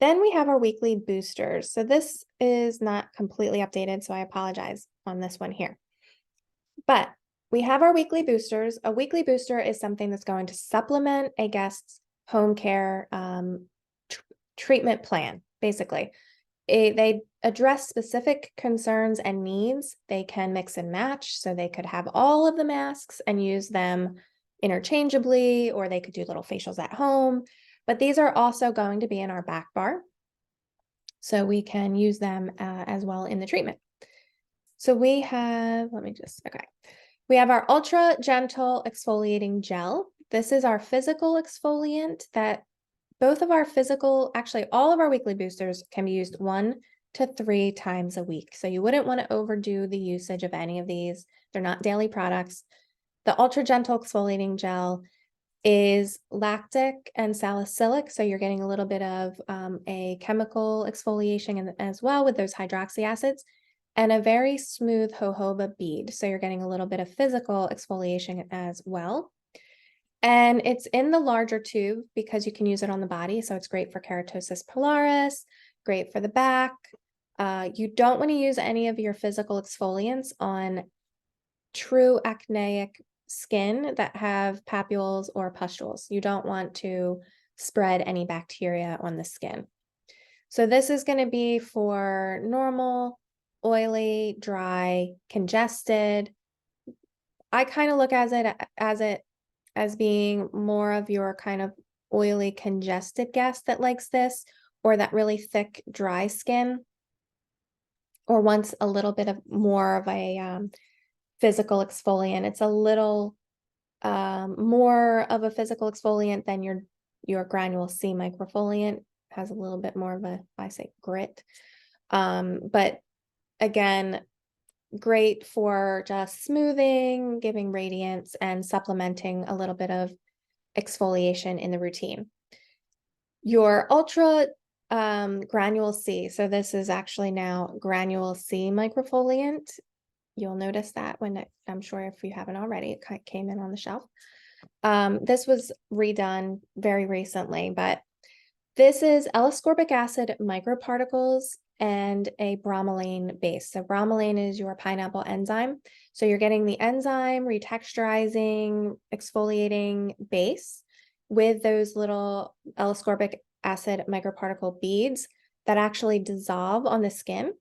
Then we have our weekly boosters. So this is not completely updated, so I apologize on this one here. But we have our weekly boosters. A weekly booster is something that's going to supplement a guest's home care treatment plan, basically. They address specific concerns and needs. They can mix and match, so they could have all of the masks and use them interchangeably, or they could do little facials at home. But these are also going to be in our back bar, so we can use them as well in the treatment. So we have, we have our Ultra Gentle Exfoliating Gel. This is our physical exfoliant that both of our physical, actually all of our weekly boosters can be used 1 to 3 times a week. So you wouldn't want to overdo the usage of any of these. They're not daily products. The Ultra Gentle Exfoliating Gel is lactic and salicylic. So you're getting a little bit of a chemical exfoliation as well with those hydroxy acids and a very smooth jojoba bead. So you're getting a little bit of physical exfoliation as well. And it's in the larger tube because you can use it on the body. So it's great for keratosis pilaris, great for the back. You don't want to use any of your physical exfoliants on true acneic skin that have papules or pustules. You don't want to spread any bacteria on the skin. So this is going to be for normal, oily, dry, congested. I kind of look at it as being more of your kind of oily, congested guest that likes this, or that really thick, dry skin, or wants a little bit of more of a physical exfoliant. It's a little more of a physical exfoliant than your granule C microfoliant. Has a little bit more of a, I say, grit. But again, great for just smoothing, giving radiance, and supplementing a little bit of exfoliation in the routine. Your Ultra Granule C, so this is actually now Granule C microfoliant. You'll notice that I'm sure if you haven't already, it came in on the shelf. This was redone very recently, but this is L-ascorbic acid microparticles and a bromelain base. So bromelain is your pineapple enzyme. So you're getting the enzyme retexturizing, exfoliating base with those little L-ascorbic acid microparticle beads that actually dissolve on the skin.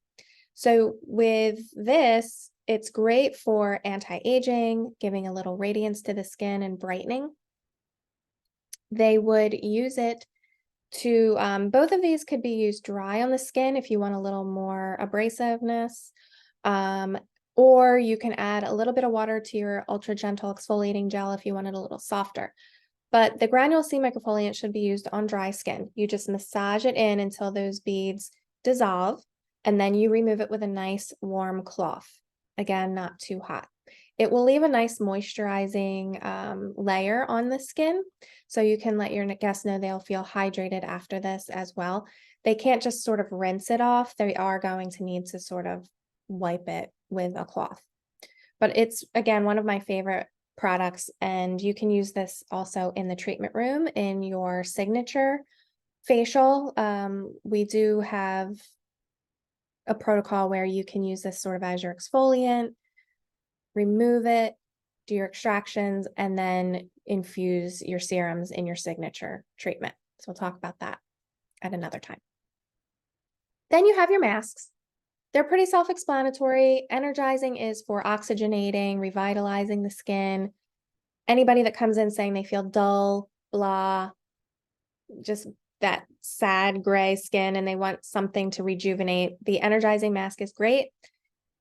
So with this, it's great for anti-aging, giving a little radiance to the skin and brightening. They would use it to, both of these could be used dry on the skin if you want a little more abrasiveness, or you can add a little bit of water to your ultra gentle exfoliating gel if you want it a little softer. But the granule C microfoliant should be used on dry skin. You just massage it in until those beads dissolve, and then you remove it with a nice warm cloth. Again, not too hot. It will leave a nice moisturizing layer on the skin, so you can let your guests know they'll feel hydrated after this as well. They can't just sort of rinse it off. They are going to need to sort of wipe it with a cloth. But it's, again, one of my favorite products, and you can use this also in the treatment room in your signature facial. We do have a protocol where you can use this sort of as your exfoliant, remove it, do your extractions, and then infuse your serums in your signature treatment. So we'll talk about that at another time. Then you have your masks. They're pretty self-explanatory. Energizing is for oxygenating, revitalizing the skin. Anybody that comes in saying they feel dull, blah, just that sad gray skin and they want something to rejuvenate, the energizing mask is great.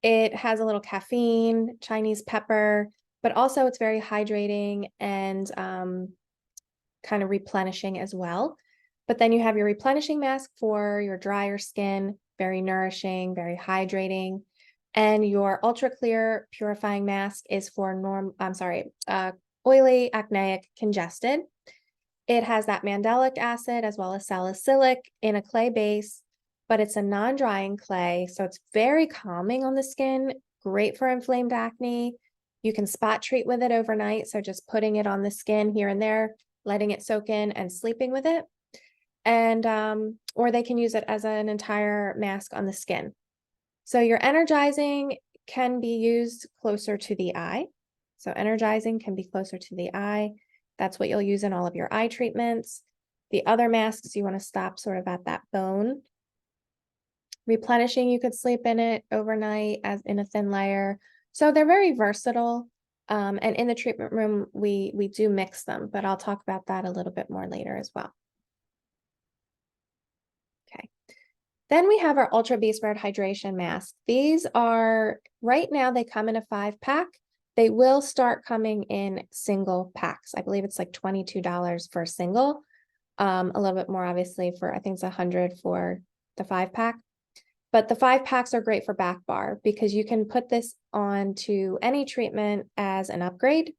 It has a little caffeine, Chinese pepper, but also it's very hydrating and kind of replenishing as well. But then you have your replenishing mask for your drier skin, very nourishing, very hydrating. And your ultra clear purifying mask is for oily, acneic, congested. It has that mandelic acid as well as salicylic in a clay base, but it's a non-drying clay, so it's very calming on the skin, great for inflamed acne. You can spot treat with it overnight, so just putting it on the skin here and there, letting it soak in and sleeping with it. And or they can use it as an entire mask on the skin. So your energizing can be used closer to the eye. So energizing can be closer to the eye. That's what you'll use in all of your eye treatments. The other masks, you want to stop sort of at that bone. Replenishing, you could sleep in it overnight as in a thin layer. So they're very versatile. And in the treatment room, we do mix them, but I'll talk about that a little bit more later as well. Okay. Then we have our Ultra B Squared Hydration Mask. These are, right now they come in a 5-pack. They will start coming in single packs. I believe it's like $22 for a single. A little bit more obviously for, I think it's $100 for the 5-pack. But the 5-packs are great for back bar because you can put this on to any treatment as an upgrade.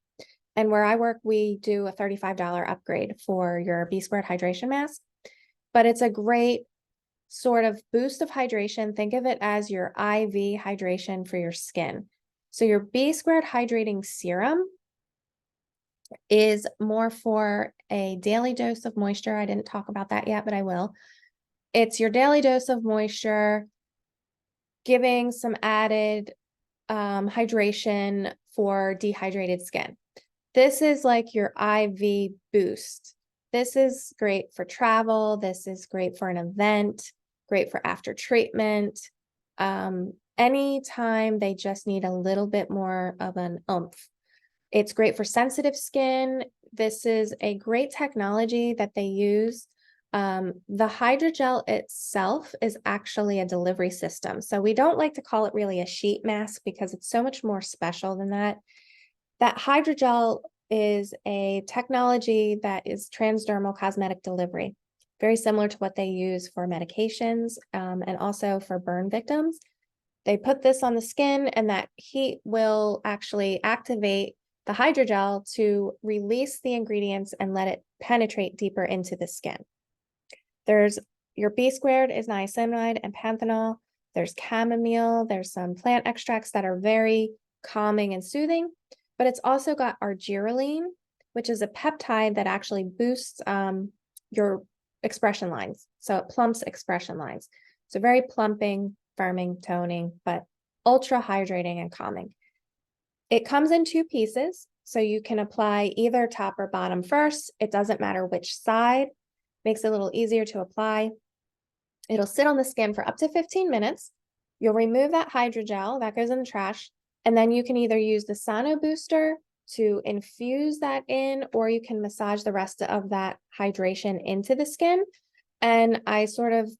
And where I work, we do a $35 upgrade for your B Squared Hydration Mask. But it's a great sort of boost of hydration. Think of it as your IV hydration for your skin. So your B Squared Hydrating Serum is more for a daily dose of moisture. I didn't talk about that yet, but I will. It's your daily dose of moisture, giving some added hydration for dehydrated skin. This is like your IV boost. This is great for travel. This is great for an event, great for after treatment. Anytime they just need a little bit more of an oomph. It's great for sensitive skin. This is a great technology that they use The hydrogel itself is actually a delivery system. So we don't like to call it really a sheet mask because it's so much more special than that. That hydrogel is a technology that is transdermal cosmetic delivery, very similar to what they use for medications and also for burn victims. They put this on the skin, and that heat will actually activate the hydrogel to release the ingredients and let it penetrate deeper into the skin. There's your B squared is niacinamide and panthenol. There's chamomile. There's some plant extracts that are very calming and soothing, but it's also got argireline, which is a peptide that actually boosts your expression lines. So it plumps expression lines. So very plumping, firming, toning, but ultra hydrating and calming. It comes in two pieces, so you can apply either top or bottom first. It doesn't matter which side. Makes it a little easier to apply. It'll sit on the skin for up to 15 minutes. You'll remove that hydrogel, that goes in the trash, and then you can either use the Sono Booster to infuse that in, or you can massage the rest of that hydration into the skin. And I sort of,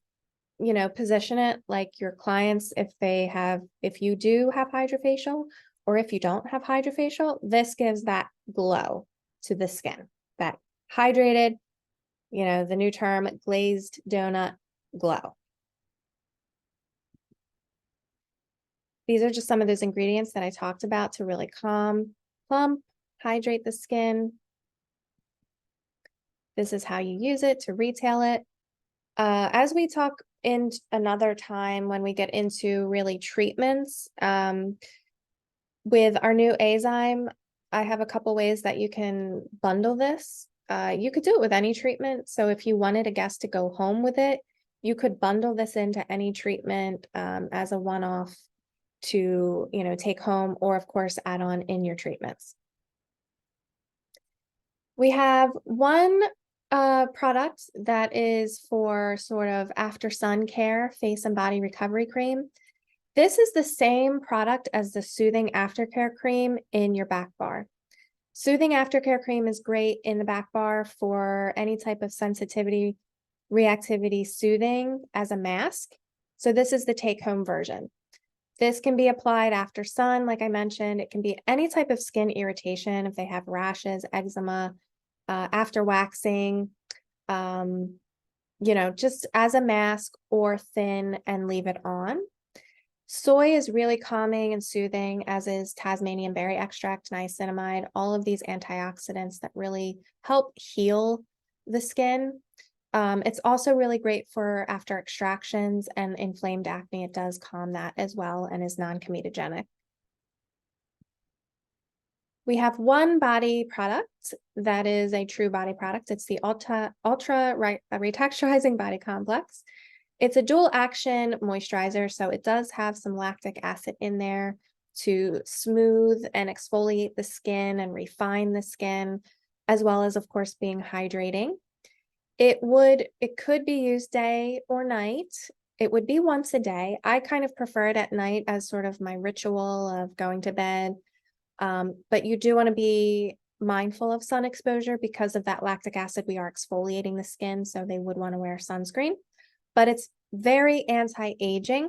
position it like your clients, if you do have hydrofacial, or if you don't have hydrofacial, this gives that glow to the skin, that hydrated, the new term, glazed donut glow. These are just some of those ingredients that I talked about to really calm, plump, hydrate the skin. This is how you use it to retail it. As we talk in another time when we get into really treatments, with our new Azyme, I have a couple ways that you can bundle this. You could do it with any treatment. So if you wanted a guest to go home with it, you could bundle this into any treatment as a one-off to, take home, or of course, add on in your treatments. We have one product that is for sort of after sun care, face and body recovery cream. This is the same product as the Soothing Aftercare Cream in your back bar. Soothing Aftercare Cream is great in the back bar for any type of sensitivity, reactivity soothing as a mask. So this is the take-home version. This can be applied after sun, like I mentioned. It can be any type of skin irritation if they have rashes, eczema, after waxing, just as a mask or thin and leave it on. Soy is really calming and soothing, as is Tasmanian berry extract, niacinamide, all of these antioxidants that really help heal the skin. It's also really great for after extractions and inflamed acne. It does calm that as well and is non-comedogenic. We have one body product that is a true body product. It's the Ultra Retexturizing Body Complex. It's a dual action moisturizer, so it does have some lactic acid in there to smooth and exfoliate the skin and refine the skin, as well as, of course, being hydrating. It could be used day or night. It would be once a day. I kind of prefer it at night as sort of my ritual of going to bed. But you do want to be mindful of sun exposure because of that lactic acid. We are exfoliating the skin, so they would want to wear sunscreen. But it's very anti-aging.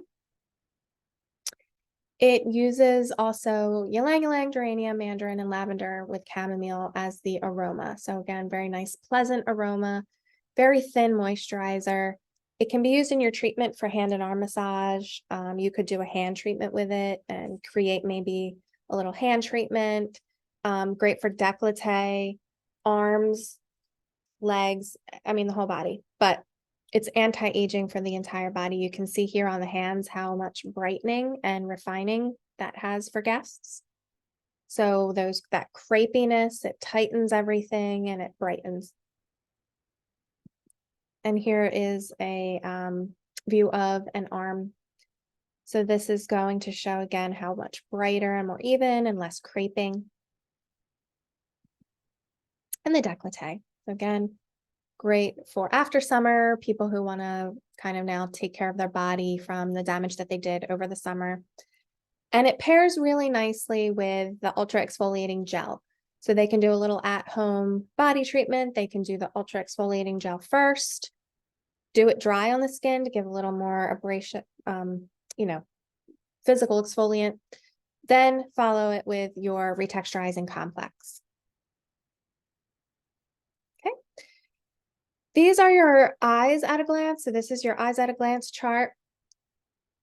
It uses also ylang-ylang, geranium, mandarin, and lavender with chamomile as the aroma. So again, very nice, pleasant aroma, very thin moisturizer. It can be used in your treatment for hand and arm massage. You could do a hand treatment with it and create maybe a little hand treatment. Great for décolleté, arms, legs, the whole body. But it's anti-aging for the entire body. You can see here on the hands how much brightening and refining that has for guests. So that crepiness, it tightens everything and it brightens. And here is a view of an arm. So this is going to show again how much brighter and more even and less creping. And the décolleté. So again, great for after summer, people who want to kind of now take care of their body from the damage that they did over the summer. And it pairs really nicely with the ultra exfoliating gel. So they can do a little at-home body treatment. They can do the ultra exfoliating gel first, Do it dry on the skin to give a little more abrasion, you know, physical exfoliant. Then follow it with your retexturizing complex. Okay. These are your eyes at a glance. So this is your eyes at a glance chart.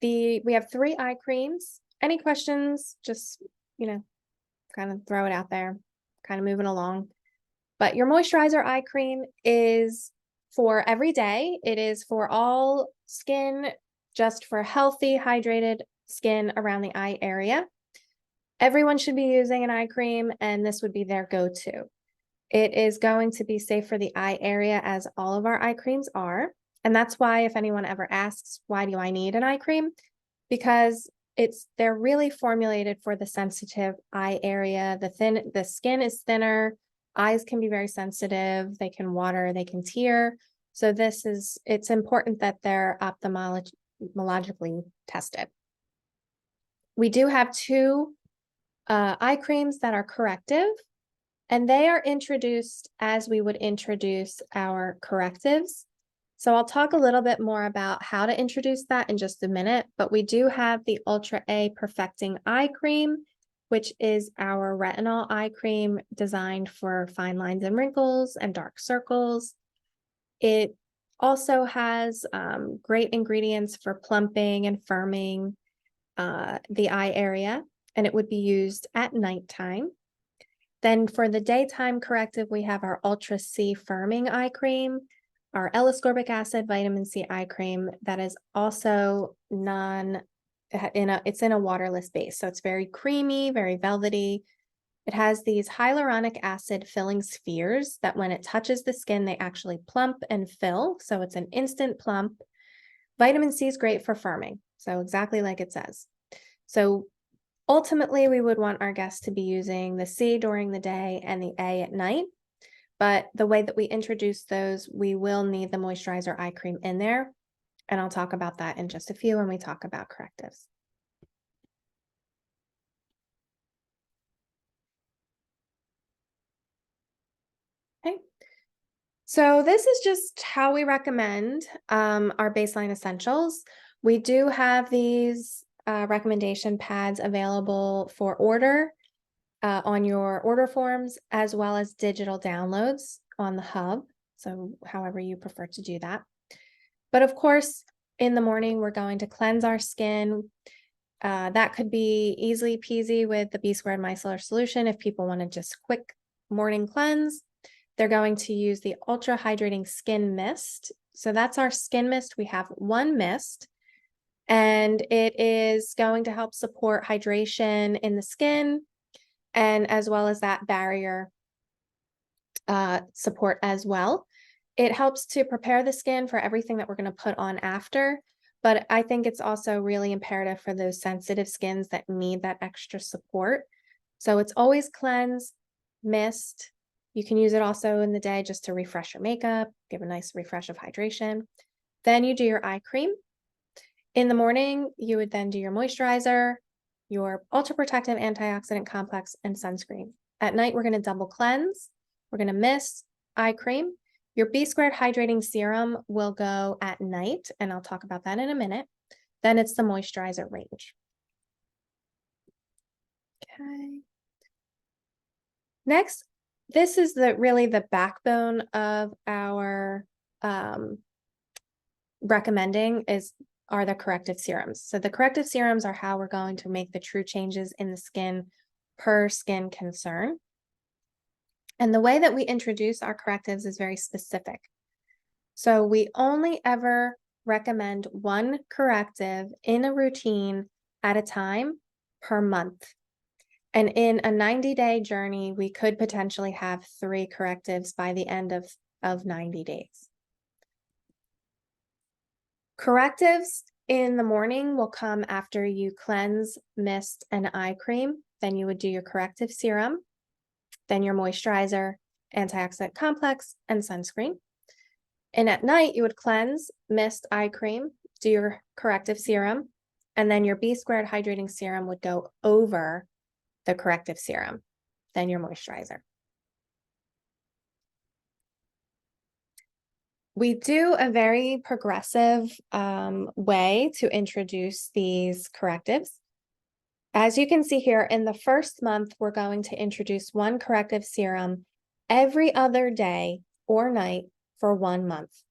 We have 3 eye creams. Any questions? Just, kind of throw it out there, kind of moving along. But your moisturizer eye cream is for every day. It is for all skin, just for healthy, hydrated skin around the eye area. Everyone should be using an eye cream, and this would be their go-to. It is going to be safe for the eye area, as all of our eye creams are. And that's why if anyone ever asks, why do I need an eye cream? Because they're really formulated for the sensitive eye area. The skin is thinner, eyes can be very sensitive, they can water, they can tear. So it's important that they're ophthalmologically tested. We do have 2 eye creams that are corrective, and they are introduced as we would introduce our correctives. So I'll talk a little bit more about how to introduce that in just a minute, but we do have the Ultra A Perfecting Eye Cream, which is our retinol eye cream designed for fine lines and wrinkles and dark circles. It also has great ingredients for plumping and firming the eye area, and it would be used at nighttime. Then for the daytime corrective, we have our Ultra C Firming Eye Cream, our L-ascorbic acid vitamin C eye cream that is also it's in a waterless base. So it's very creamy, very velvety. It has these hyaluronic acid filling spheres that when it touches the skin, they actually plump and fill. So it's an instant plump. Vitamin C is great for firming. So exactly like it says. So ultimately, we would want our guests to be using the C during the day and the A at night. But the way that we introduce those, we will need the moisturizer eye cream in there. And I'll talk about that in just a few when we talk about correctives. Okay. So this is just how we recommend our baseline essentials. We do have these recommendation pads available for order on your order forms, as well as digital downloads on the hub. So however you prefer to do that. But of course, in the morning, we're going to cleanse our skin. That could be easily peasy with the B² micellar solution. If people want to just quick morning cleanse, they're going to use the Ultra Hydrating Skin Mist. So that's our skin mist. We have 1 mist, and it is going to help support hydration in the skin, and as well as that barrier support as well. It helps to prepare the skin for everything that we're going to put on after, but I think it's also really imperative for those sensitive skins that need that extra support. So it's always cleanse, mist. You can use it also in the day just to refresh your makeup, give a nice refresh of hydration. Then you do your eye cream. In the morning, you would then do your moisturizer, your ultra protective antioxidant complex, and sunscreen. At night, we're going to double cleanse. We're going to mist, eye cream. Your B² hydrating serum will go at night, and I'll talk about that in a minute. Then it's the moisturizer range. Okay. Next, this is really the backbone of our recommending are the corrective serums. So the corrective serums are how we're going to make the true changes in the skin per skin concern. And the way that we introduce our correctives is very specific. So we only ever recommend 1 corrective in a routine at a time per month. And in a 90-day journey, we could potentially have 3 correctives by the end of 90 days. Correctives in the morning will come after you cleanse, mist, and eye cream. Then you would do your corrective serum, then your moisturizer, antioxidant complex, and sunscreen. And at night, you would cleanse, mist, eye cream, do your corrective serum, and then your B² hydrating serum would go over the corrective serum, then your moisturizer. We do a very progressive way to introduce these correctives. As you can see here, in the first month, we're going to introduce one corrective serum every other day or night for 1 month.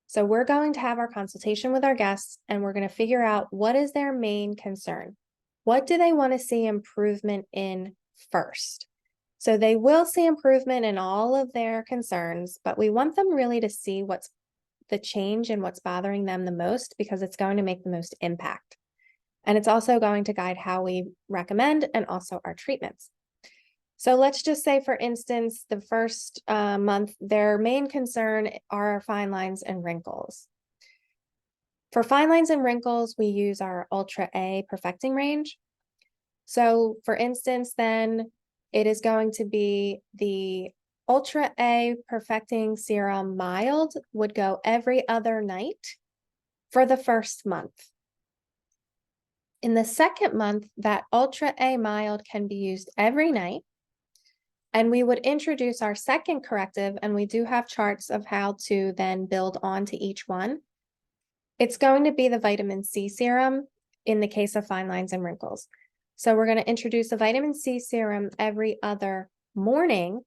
So we're going to have our consultation with our guests and we're going to figure out what is their main concern. What do they want to see improvement in first? So they will see improvement in all of their concerns, but we want them really to see what's the change and what's bothering them the most because it's going to make the most impact. And it's also going to guide how we recommend and also our treatments. So let's just say, for instance, the first month, their main concern are fine lines and wrinkles. For fine lines and wrinkles, we use our Ultra A perfecting range. So for instance, then it is going to be the Ultra A perfecting serum mild would go every other night for the first month. In the second month, that Ultra A mild can be used every night. And we would introduce our second corrective, and we do have charts of how to then build on to each one. It's going to be the vitamin C serum in the case of fine lines and wrinkles. So we're going to introduce a vitamin C serum every other morning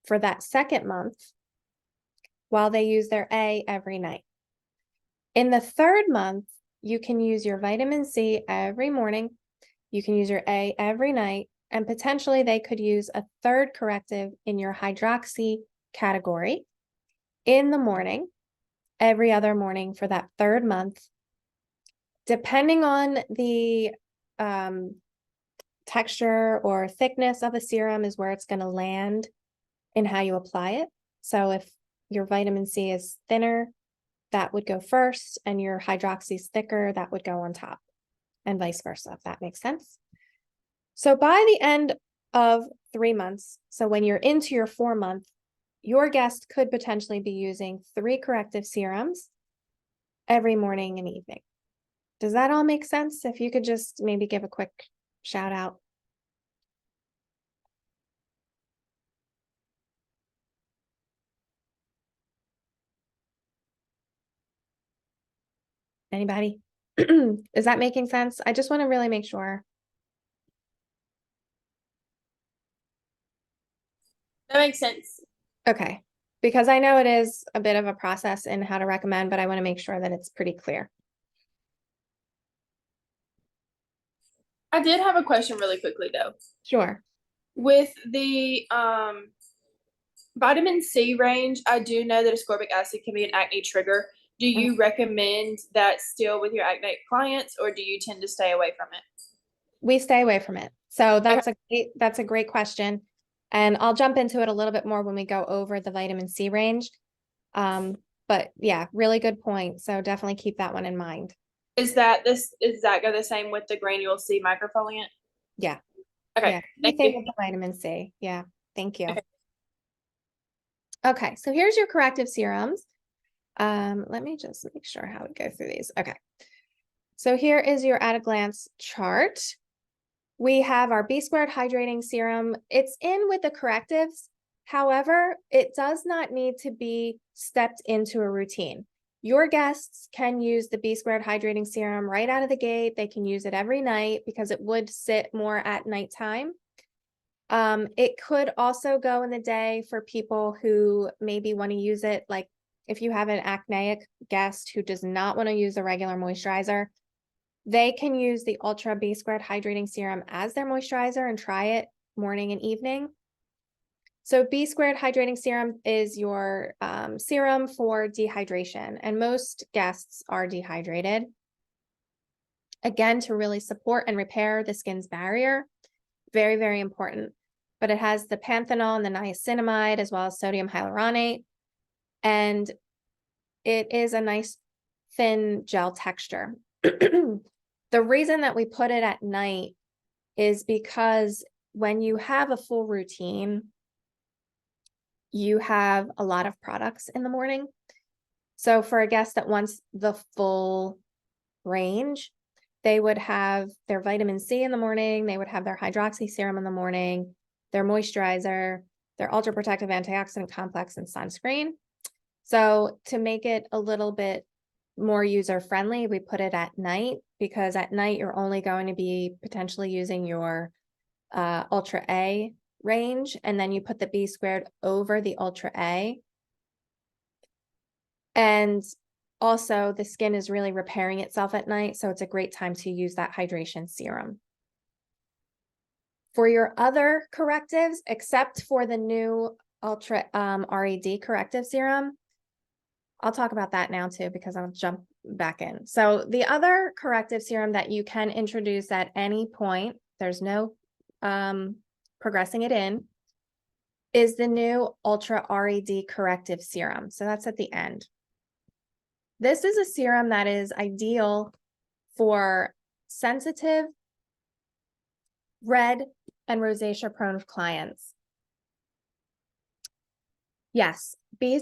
for that second month, while they use their A every night. In the third month, you can use your vitamin C every morning, you can use your A every night, and potentially they could use a third corrective in your hydroxy category in the morning, every other morning for that third month. Depending on the texture or thickness of a serum is where it's going to land in how you apply it. So if your vitamin C is thinner, that would go first, and your hydroxy is thicker, that would go on top, and vice versa, if that makes sense. So by the end of 3 months, so when you're into your 4-month, your guest could potentially be using 3 corrective serums every morning and evening. Does that all make sense? If you could just maybe give a quick shout out. Anybody? Is that making sense? I just want to really make sure. That makes sense. Okay, because I know it is a bit of a process in how to recommend, but I want to make sure that it's pretty clear. I did have a question really quickly though. Sure. With the vitamin C range, I do know that ascorbic acid can be an acne trigger. Do you recommend that still with your acne clients, or do you tend to stay away from it? We stay away from it. So that's a great question. And I'll jump into it a little bit more when we go over the vitamin C range. But yeah, really good point. So definitely keep that one in mind. Does that go the same with the granule C microfoliant? Yeah. Okay, Yeah. thank Anything you. with the vitamin C. Yeah. Thank you. Okay. Okay. So here's your corrective serums. Let me just make sure how we go through these. Okay. So here is your at a glance chart. We have our B squared hydrating serum. It's in with the correctives. However, it does not need to be stepped into a routine. Your guests can use the B squared hydrating serum right out of the gate. They can use it every night because it would sit more at nighttime. It could also go in the day for people who maybe want to use it, like if you have an acneic guest who does not want to use a regular moisturizer, they can use the Ultra B squared hydrating serum as their moisturizer and try it morning and evening. So B squared hydrating serum is your serum for dehydration, and most guests are dehydrated. Again, to really support and repair the skin's barrier, very, very important. But it has the panthenol and the niacinamide as well as sodium hyaluronate, and it is a nice thin gel texture. The reason that we put it at night is because when you have a full routine, you have a lot of products in the morning. So for a guest that wants the full range, they would have their vitamin C in the morning, they would have their hydroxy serum in the morning, their moisturizer, their ultra protective antioxidant complex and sunscreen. So to make it a little bit more user-friendly, we put it at night, because at night you're only going to be potentially using your Ultra A range, and then you put the B squared over the Ultra A. And also the skin is really repairing itself at night, so it's a great time to use that hydration serum. For your other correctives, except for the new Ultra RED corrective serum, I'll talk about that now too, because I'll jump back in. So the other corrective serum that you can introduce at any point, there's no progressing it in, is the new Ultra RED corrective serum. So that's at the end. This is a serum that is ideal for sensitive, red, and rosacea prone clients. Yes, B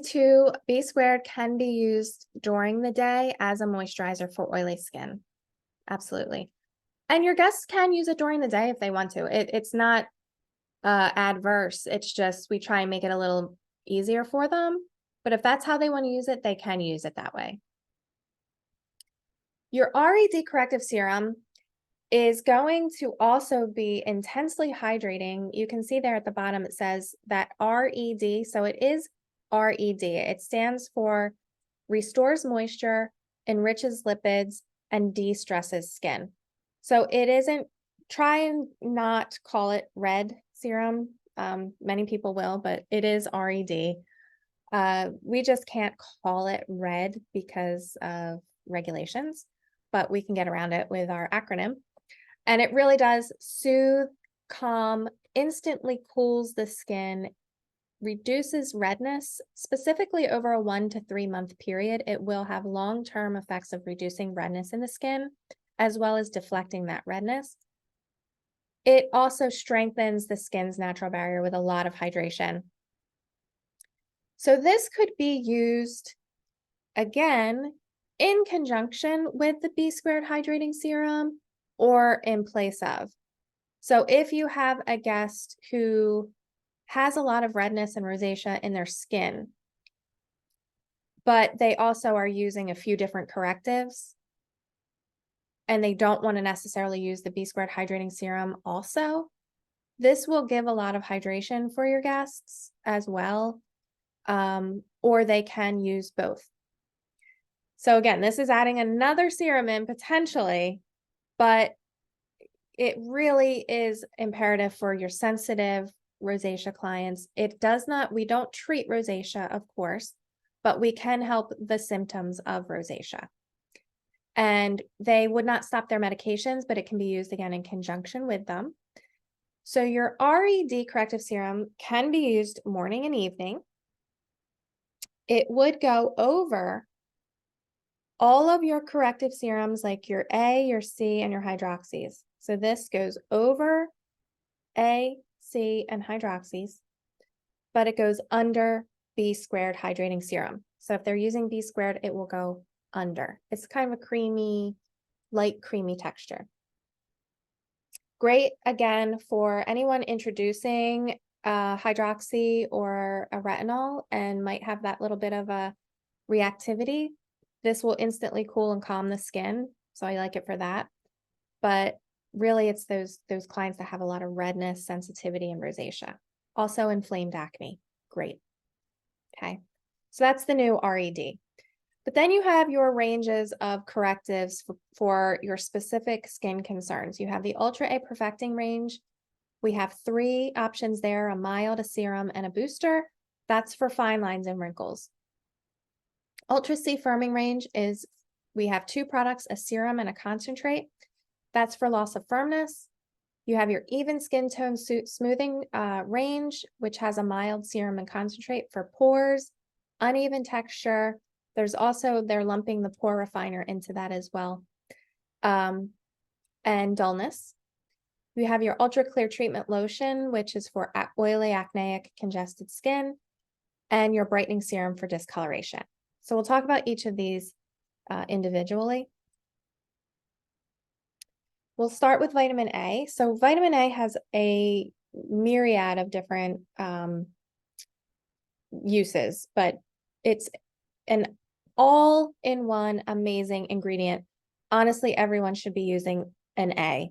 squared can be used during the day as a moisturizer for oily skin. Absolutely. And your guests can use it during the day if they want to. It's not adverse. It's just we try and make it a little easier for them. But if that's how they want to use it, they can use it that way. Your RED corrective serum is going to also be intensely hydrating. You can see there at the bottom, it says that RED. So it is RED. It stands for restores moisture, enriches lipids, and de-stresses skin. So it isn't, try and not call it red serum. Many people will, but it is RED. We just can't call it red because of regulations, but we can get around it with our acronym. And it really does soothe, calm, instantly cools the skin, reduces redness, specifically over a 1 to 3 month period. It will have long-term effects of reducing redness in the skin, as well as deflecting that redness. It also strengthens the skin's natural barrier with a lot of hydration. So this could be used, again, in conjunction with the B squared hydrating serum or in place of. So if you have a guest who has a lot of redness and rosacea in their skin, but they also are using a few different correctives, and they don't want to necessarily use the B squared hydrating serum also, this will give a lot of hydration for your guests as well, or they can use both. So again, this is adding another serum in potentially, but it really is imperative for your sensitive rosacea clients. We don't treat rosacea, of course, but we can help the symptoms of rosacea. And they would not stop their medications, but it can be used again in conjunction with them. So your RED corrective serum can be used morning and evening. It would go over all of your corrective serums like your A, your C, and your hydroxys. So this goes over A, C, and hydroxys, but it goes under B squared hydrating serum. So if they're using B squared, it will go under. It's kind of a creamy, light creamy texture. Great, again, for anyone introducing hydroxy or a retinol and might have that little bit of a reactivity. This will instantly cool and calm the skin, so I like it for that. But really, it's those clients that have a lot of redness, sensitivity, and rosacea. Also inflamed acne. Great. Okay, so that's the new RED. But then you have your ranges of correctives for your specific skin concerns. You have the Ultra A Perfecting range. We have 3 options there, a mild, a serum, and a booster. That's for fine lines and wrinkles. Ultra C Firming range is, we have 2 products, a serum and a concentrate. That's for loss of firmness. You have your even skin tone smoothing range, which has a mild serum and concentrate for pores, uneven texture. There's also, they're lumping the pore refiner into that as well, and dullness. You have your Ultra Clear Treatment Lotion, which is for oily, acneic, congested skin, and your brightening serum for discoloration. So we'll talk about each of these individually. We'll start with vitamin A. So vitamin A has a myriad of different uses, but it's an all-in-one amazing ingredient. Honestly, everyone should be using an A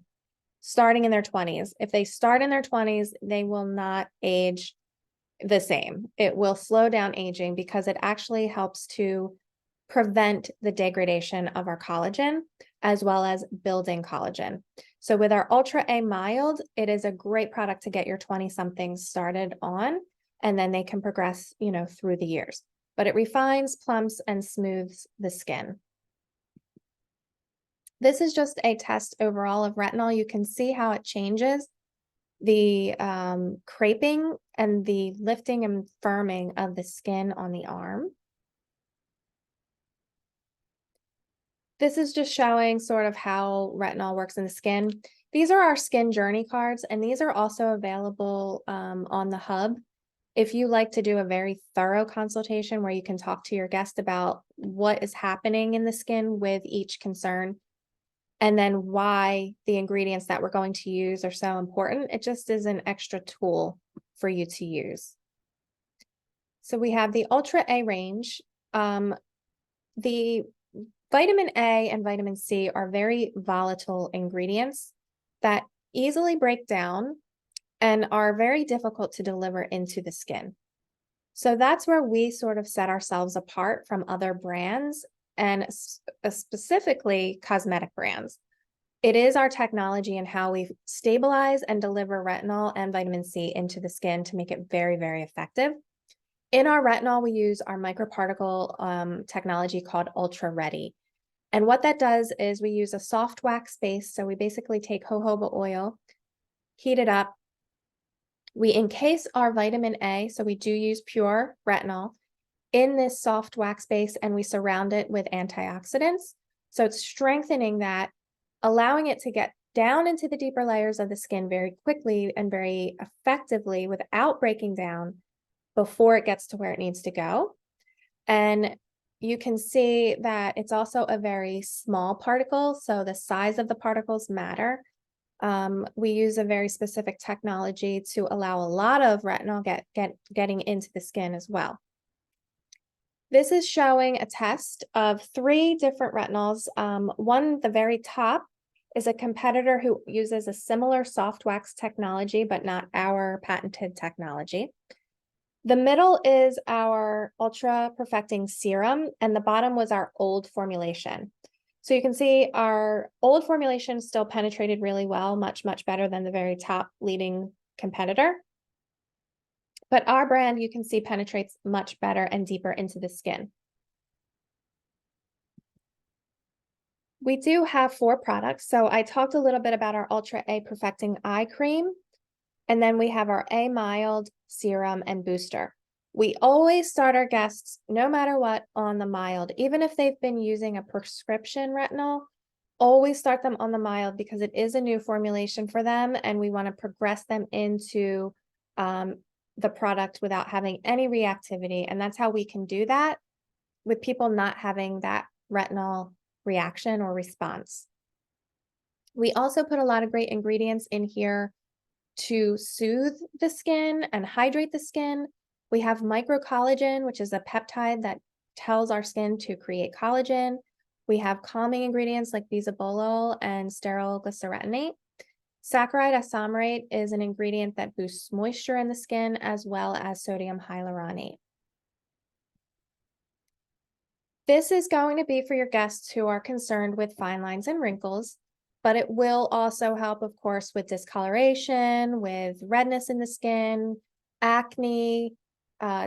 starting in their 20s. If they start in their 20s, they will not age the same. It will slow down aging because it actually helps to prevent the degradation of our collagen as well as building collagen. So with our Ultra A Mild, it is a great product to get your 20-somethings started on, and then they can progress, through the years. But it refines, plumps, and smooths the skin. This is just a test overall of retinol. You can see how it changes the creping and the lifting and firming of the skin on the arm. This is just showing sort of how retinol works in the skin. These are our skin journey cards, and these are also available on the hub. If you like to do a very thorough consultation where you can talk to your guest about what is happening in the skin with each concern, and then why the ingredients that we're going to use are so important, it just is an extra tool for you to use. So we have the Ultra A range. The vitamin A and vitamin C are very volatile ingredients that easily break down and are very difficult to deliver into the skin. So that's where we sort of set ourselves apart from other brands and specifically cosmetic brands. It is our technology and how we stabilize and deliver retinol and vitamin C into the skin to make it very, very effective. In our retinol, we use our microparticle technology called Ultra Ready. And what that does is we use a soft wax base. So we basically take jojoba oil, heat it up. We encase our vitamin A, so we do use pure retinol, in this soft wax base, and we surround it with antioxidants. So it's strengthening that, allowing it to get down into the deeper layers of the skin very quickly and very effectively without breaking down before it gets to where it needs to go. And you can see that it's also a very small particle, so the size of the particles matter. We use a very specific technology to allow a lot of retinol getting into the skin as well. This is showing a test of 3 different retinols. One, the very top, is a competitor who uses a similar soft wax technology, but not our patented technology. The middle is our Ultra Perfecting Serum, and the bottom was our old formulation. So you can see our old formulation still penetrated really well, much, much better than the very top leading competitor. But our brand, you can see, penetrates much better and deeper into the skin. We do have 4 products. So I talked a little bit about our Ultra A Perfecting Eye Cream, and then we have our A Mild Serum and Booster. We always start our guests, no matter what, on the mild. Even if they've been using a prescription retinol, always start them on the mild because it is a new formulation for them, and we want to progress them into the product without having any reactivity. And that's how we can do that with people not having that retinol reaction or response. We also put a lot of great ingredients in here to soothe the skin and hydrate the skin. We have microcollagen, which is a peptide that tells our skin to create collagen. We have calming ingredients like bisabolol and stearyl glycerinate. Saccharide isomerate is an ingredient that boosts moisture in the skin, as well as sodium hyaluronate. This is going to be for your guests who are concerned with fine lines and wrinkles, but it will also help, of course, with discoloration, with redness in the skin, acne,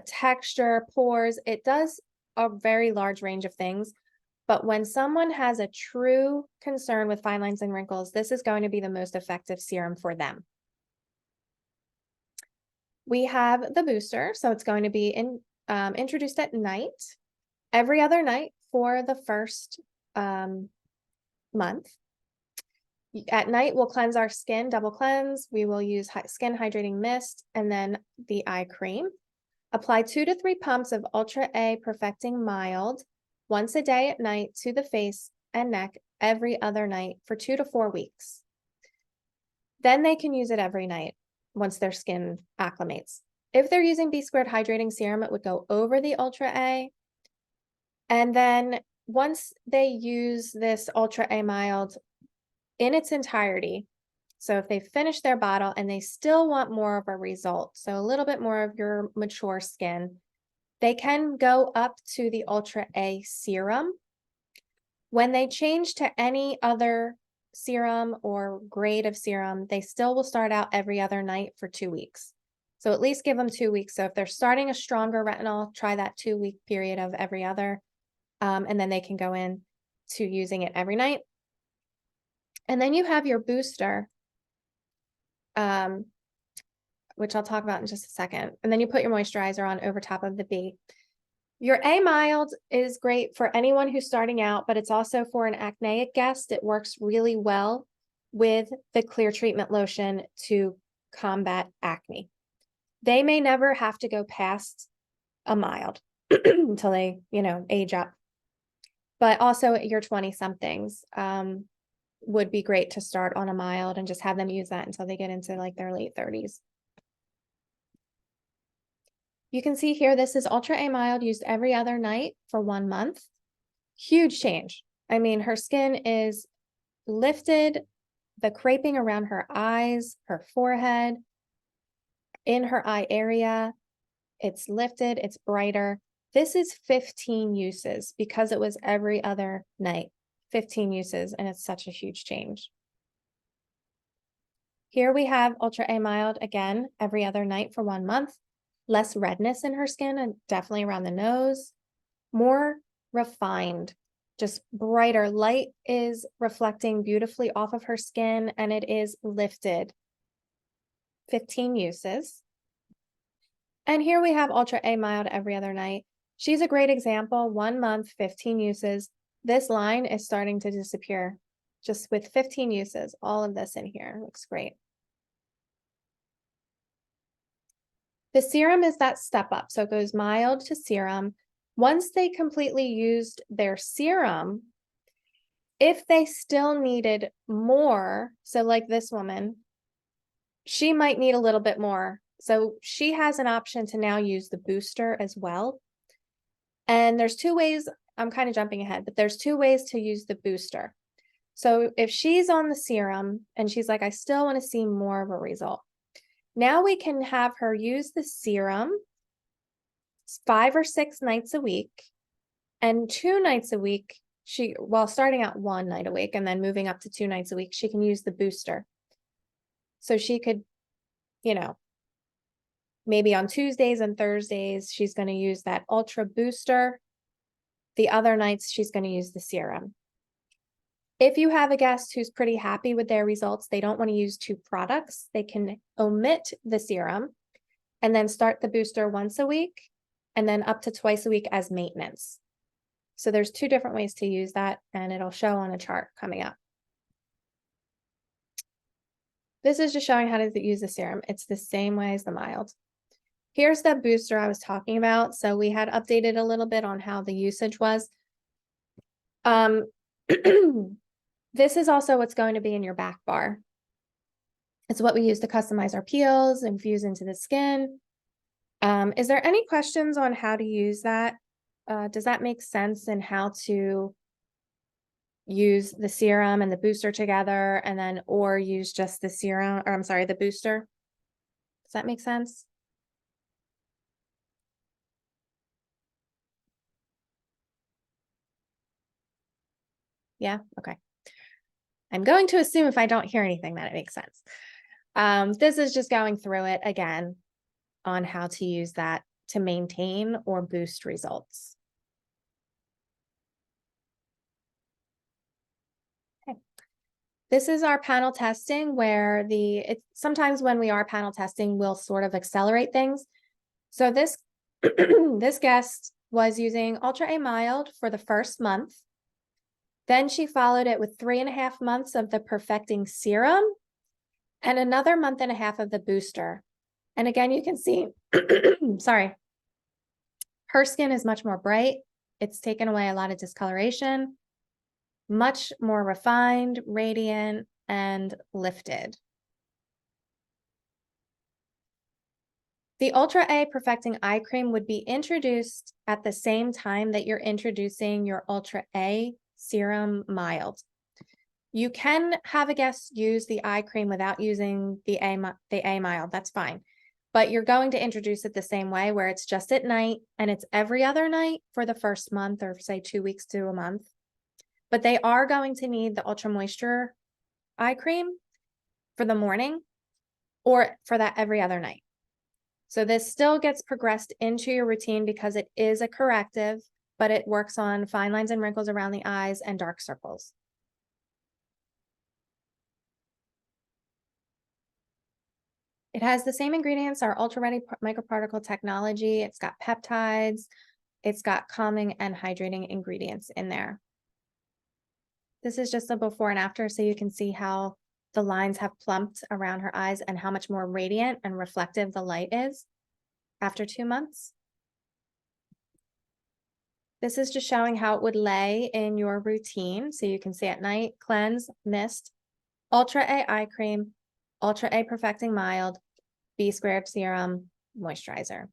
texture, pores. It does a very large range of things. But when someone has a true concern with fine lines and wrinkles, this is going to be the most effective serum for them. We have the booster, so it's going to be introduced at night, every other night for the first month. At night, we'll cleanse our skin, double cleanse. We will use skin hydrating mist and then the eye cream. Apply 2 to 3 pumps of Ultra A Perfecting Mild once a day at night to the face and neck every other night for 2 to 4 weeks. Then they can use it every night once their skin acclimates. If they're using B Squared Hydrating Serum, it would go over the Ultra A. And then once they use this Ultra A Mild in its entirety, so if they finish their bottle and they still want more of a result, so a little bit more of your mature skin, they can go up to the Ultra A serum. When they change to any other serum or grade of serum, they still will start out every other night for 2 weeks. So at least give them 2 weeks. So if they're starting a stronger retinol, try that 2-week period of every other, and then they can go in to using it every night. And then you have your booster, um, which I'll talk about in just a second. And then you put your moisturizer on over top of the B. Your A mild is great for anyone who's starting out, but it's also for an acneic guest. It works really well with the clear treatment lotion to combat acne. They may never have to go past a mild until they, age up. But also your 20 somethings would be great to start on a mild and just have them use that until they get into like their late 30s. You can see here, this is Ultra A Mild used every other night for 1 month. Huge change. I mean, her skin is lifted, the creping around her eyes, her forehead, in her eye area, it's lifted, it's brighter. This is 15 uses because it was every other night, 15 uses, and it's such a huge change. Here we have Ultra A Mild again, every other night for 1 month. Less redness in her skin and definitely around the nose. More refined, just brighter. Light is reflecting beautifully off of her skin and it is lifted. 15 uses. And here we have Ultra A Mild every other night. She's a great example, 1 month, 15 uses. This line is starting to disappear just with 15 uses. All of this in here looks great. The serum is that step up. So it goes mild to serum. Once they completely used their serum, if they still needed more, so like this woman, she might need a little bit more. So she has an option to now use the booster as well. And there's 2 ways, I'm kind of jumping ahead, but there's 2 ways to use the booster. So if she's on the serum and she's like, I still want to see more of a result. Now we can have her use the serum 5 or 6 nights a week, and 2 nights a week, while starting out 1 night a week and then moving up to 2 nights a week, she can use the booster. So she could, maybe on Tuesdays and Thursdays, she's going to use that Ultra Booster. The other nights, she's going to use the serum. If you have a guest who's pretty happy with their results, they don't want to use 2 products, they can omit the serum and then start the booster once a week and then up to twice a week as maintenance. So there's 2 different ways to use that, and it'll show on a chart coming up. This is just showing how to use the serum. It's the same way as the mild. Here's the booster I was talking about. So we had updated a little bit on how the usage was. This is also what's going to be in your back bar. It's what we use to customize our peels, infuse into the skin. Is there any questions on how to use that? Does that make sense in how to use the serum and the booster together and then, or use just the serum, or I'm sorry, the booster? Does that make sense? Yeah, okay. I'm going to assume if I don't hear anything that it makes sense. This is just going through it again on how to use that to maintain or boost results. Okay. This is our panel testing where sometimes when we are panel testing, we'll sort of accelerate things. So this, this guest was using Ultra A Mild for the first month. Then she followed it with 3.5 months of the Perfecting Serum and another 1.5 months of the booster. And again, you can see, sorry, her skin is much more bright. It's taken away a lot of discoloration, much more refined, radiant, and lifted. The Ultra A Perfecting Eye Cream would be introduced at the same time that you're introducing your Ultra A Serum Mild. You can have a guest use the eye cream without using the A Mild, that's fine. But you're going to introduce it the same way where it's just at night and it's every other night for the first month or say 2 weeks to a month. But they are going to need the Ultra Moisture eye cream for the morning or for that every other night. So this still gets progressed into your routine because it is a corrective, but it works on fine lines and wrinkles around the eyes and dark circles. It has the same ingredients, our Ultra Ready microparticle technology. It's got peptides. It's got calming and hydrating ingredients in there. This is just a before and after, so you can see how the lines have plumped around her eyes and how much more radiant and reflective the light is after 2 months. This is just showing how it would lay in your routine. So you can see at night, cleanse, mist, Ultra A eye cream, Ultra A Perfecting Mild, B² serum, moisturizer.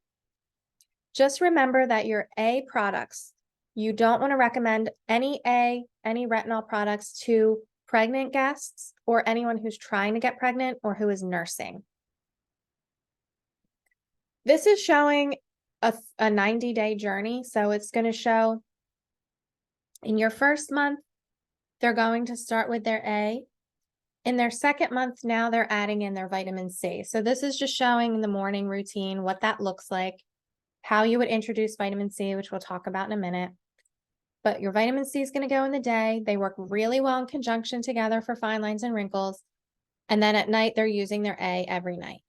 Just remember that your A products, you don't want to recommend any retinol products to pregnant guests or anyone who's trying to get pregnant or who is nursing. This is showing a 90-day journey. So it's going to show in your first month, they're going to start with their A. In their second month, now they're adding in their vitamin C. So this is just showing the morning routine, what that looks like, how you would introduce vitamin C, which we'll talk about in a minute. But your vitamin C is going to go in the day. They work really well in conjunction together for fine lines and wrinkles. And then at night, they're using their A every night.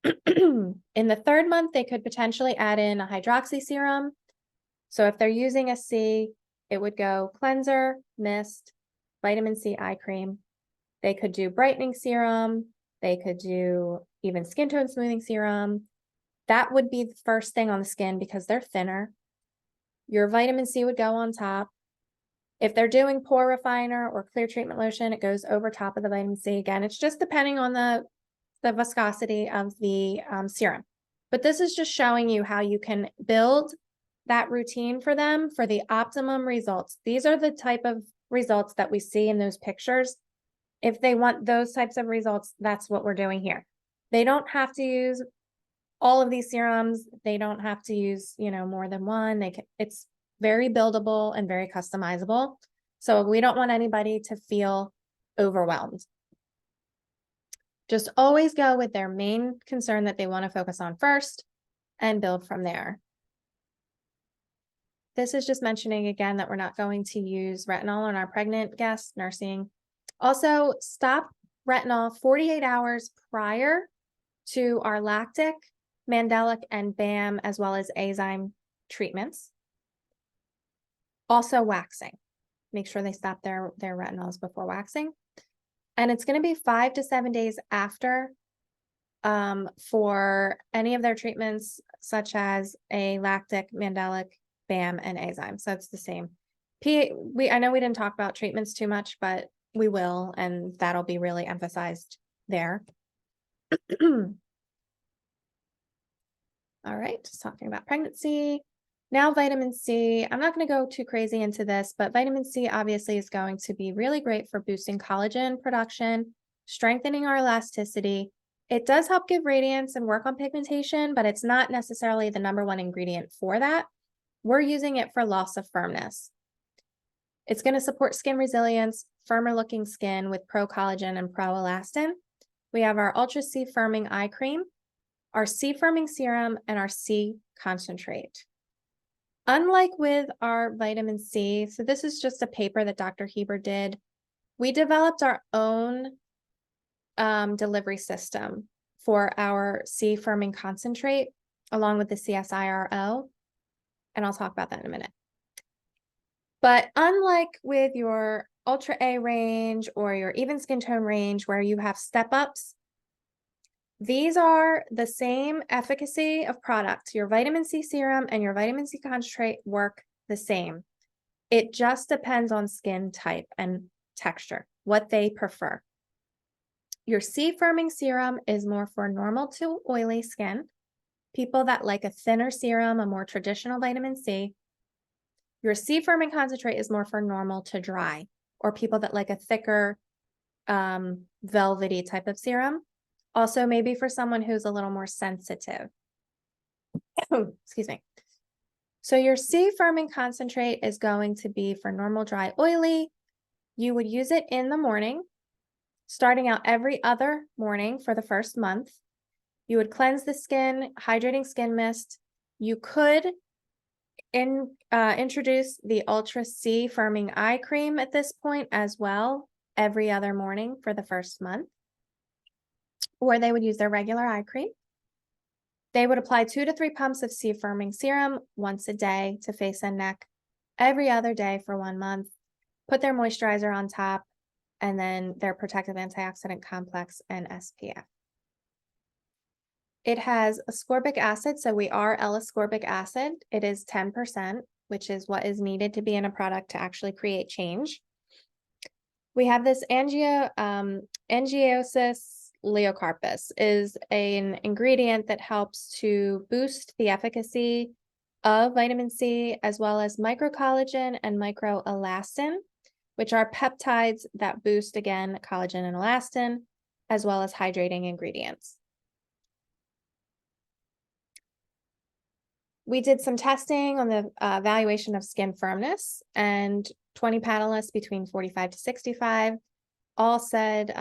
In the third month, they could potentially add in a hydroxy serum. So if they're using a C, it would go cleanser, mist, vitamin C eye cream. They could do brightening serum. They could do even skin tone smoothing serum. That would be the first thing on the skin because they're thinner. Your vitamin C would go on top. If they're doing pore refiner or clear treatment lotion, it goes over top of the vitamin C. Again, it's just depending on the viscosity of the serum. But this is just showing you how you can build that routine for them for the optimum results. These are the type of results that we see in those pictures. If they want those types of results, that's what we're doing here. They don't have to use all of these serums. They don't have to use, more than one. It's very buildable and very customizable. So we don't want anybody to feel overwhelmed. Just always go with their main concern that they want to focus on first and build from there. This is just mentioning again that we're not going to use retinol on our pregnant guests, nursing. Also, stop retinol 48 hours prior to our lactic, mandelic, and BAM, as well as azyme treatments. Also waxing. Make sure they stop their retinols before waxing. And it's going to be 5 to 7 days after for any of their treatments, such as a lactic, mandelic, BAM, and azyme. So it's the same. I know we didn't talk about treatments too much, but we will, and that'll be really emphasized there. All right, just talking about pregnancy. Now, vitamin C. I'm not going to go too crazy into this, but vitamin C obviously is going to be really great for boosting collagen production, strengthening our elasticity. It does help give radiance and work on pigmentation, but it's not necessarily the #1 ingredient for that. We're using it for loss of firmness. It's going to support skin resilience, firmer looking skin with pro-collagen and pro-elastin. We have our Ultra C Firming Eye Cream, our C Firming Serum, and our C Concentrate. Unlike with our vitamin C, so this is just a paper that Dr. Heber did, we developed our own delivery system for our C Firming Concentrate, along with the CSIRO, and I'll talk about that in a minute. But unlike with your Ultra A range or your even skin tone range where you have step-ups, these are the same efficacy of product. Your vitamin C serum and your vitamin C concentrate work the same. It just depends on skin type and texture, what they prefer. Your C firming serum is more for normal to oily skin. people that like a thinner serum, a more traditional vitamin C. Your C firming concentrate is more for normal to dry, or people that like a thicker, velvety type of serum. Also, maybe for someone who's a little more sensitive. Excuse me. So your C firming concentrate is going to be for normal, dry, oily. You would use it in the morning, starting out every other morning for the first month. You would cleanse the skin, hydrating skin mist. You could introduce the Ultra C firming eye cream at this point as well, every other morning for the first month. Or they would use their regular eye cream. They would apply 2 to 3 pumps of C firming serum once a day to face and neck, every other day for 1 month. Put their moisturizer on top, and then their protective antioxidant complex and SPF. It has ascorbic acid, so we are L-ascorbic acid. It is 10%, which is what is needed to be in a product to actually create change. We have this Angiosis leucocarpus is an ingredient that helps to boost the efficacy of vitamin C, as well as microcollagen and microelastin, which are peptides that boost, again, collagen and elastin, as well as hydrating ingredients. We did some testing on the evaluation of skin firmness, and 20 panelists between 45 to 65 all said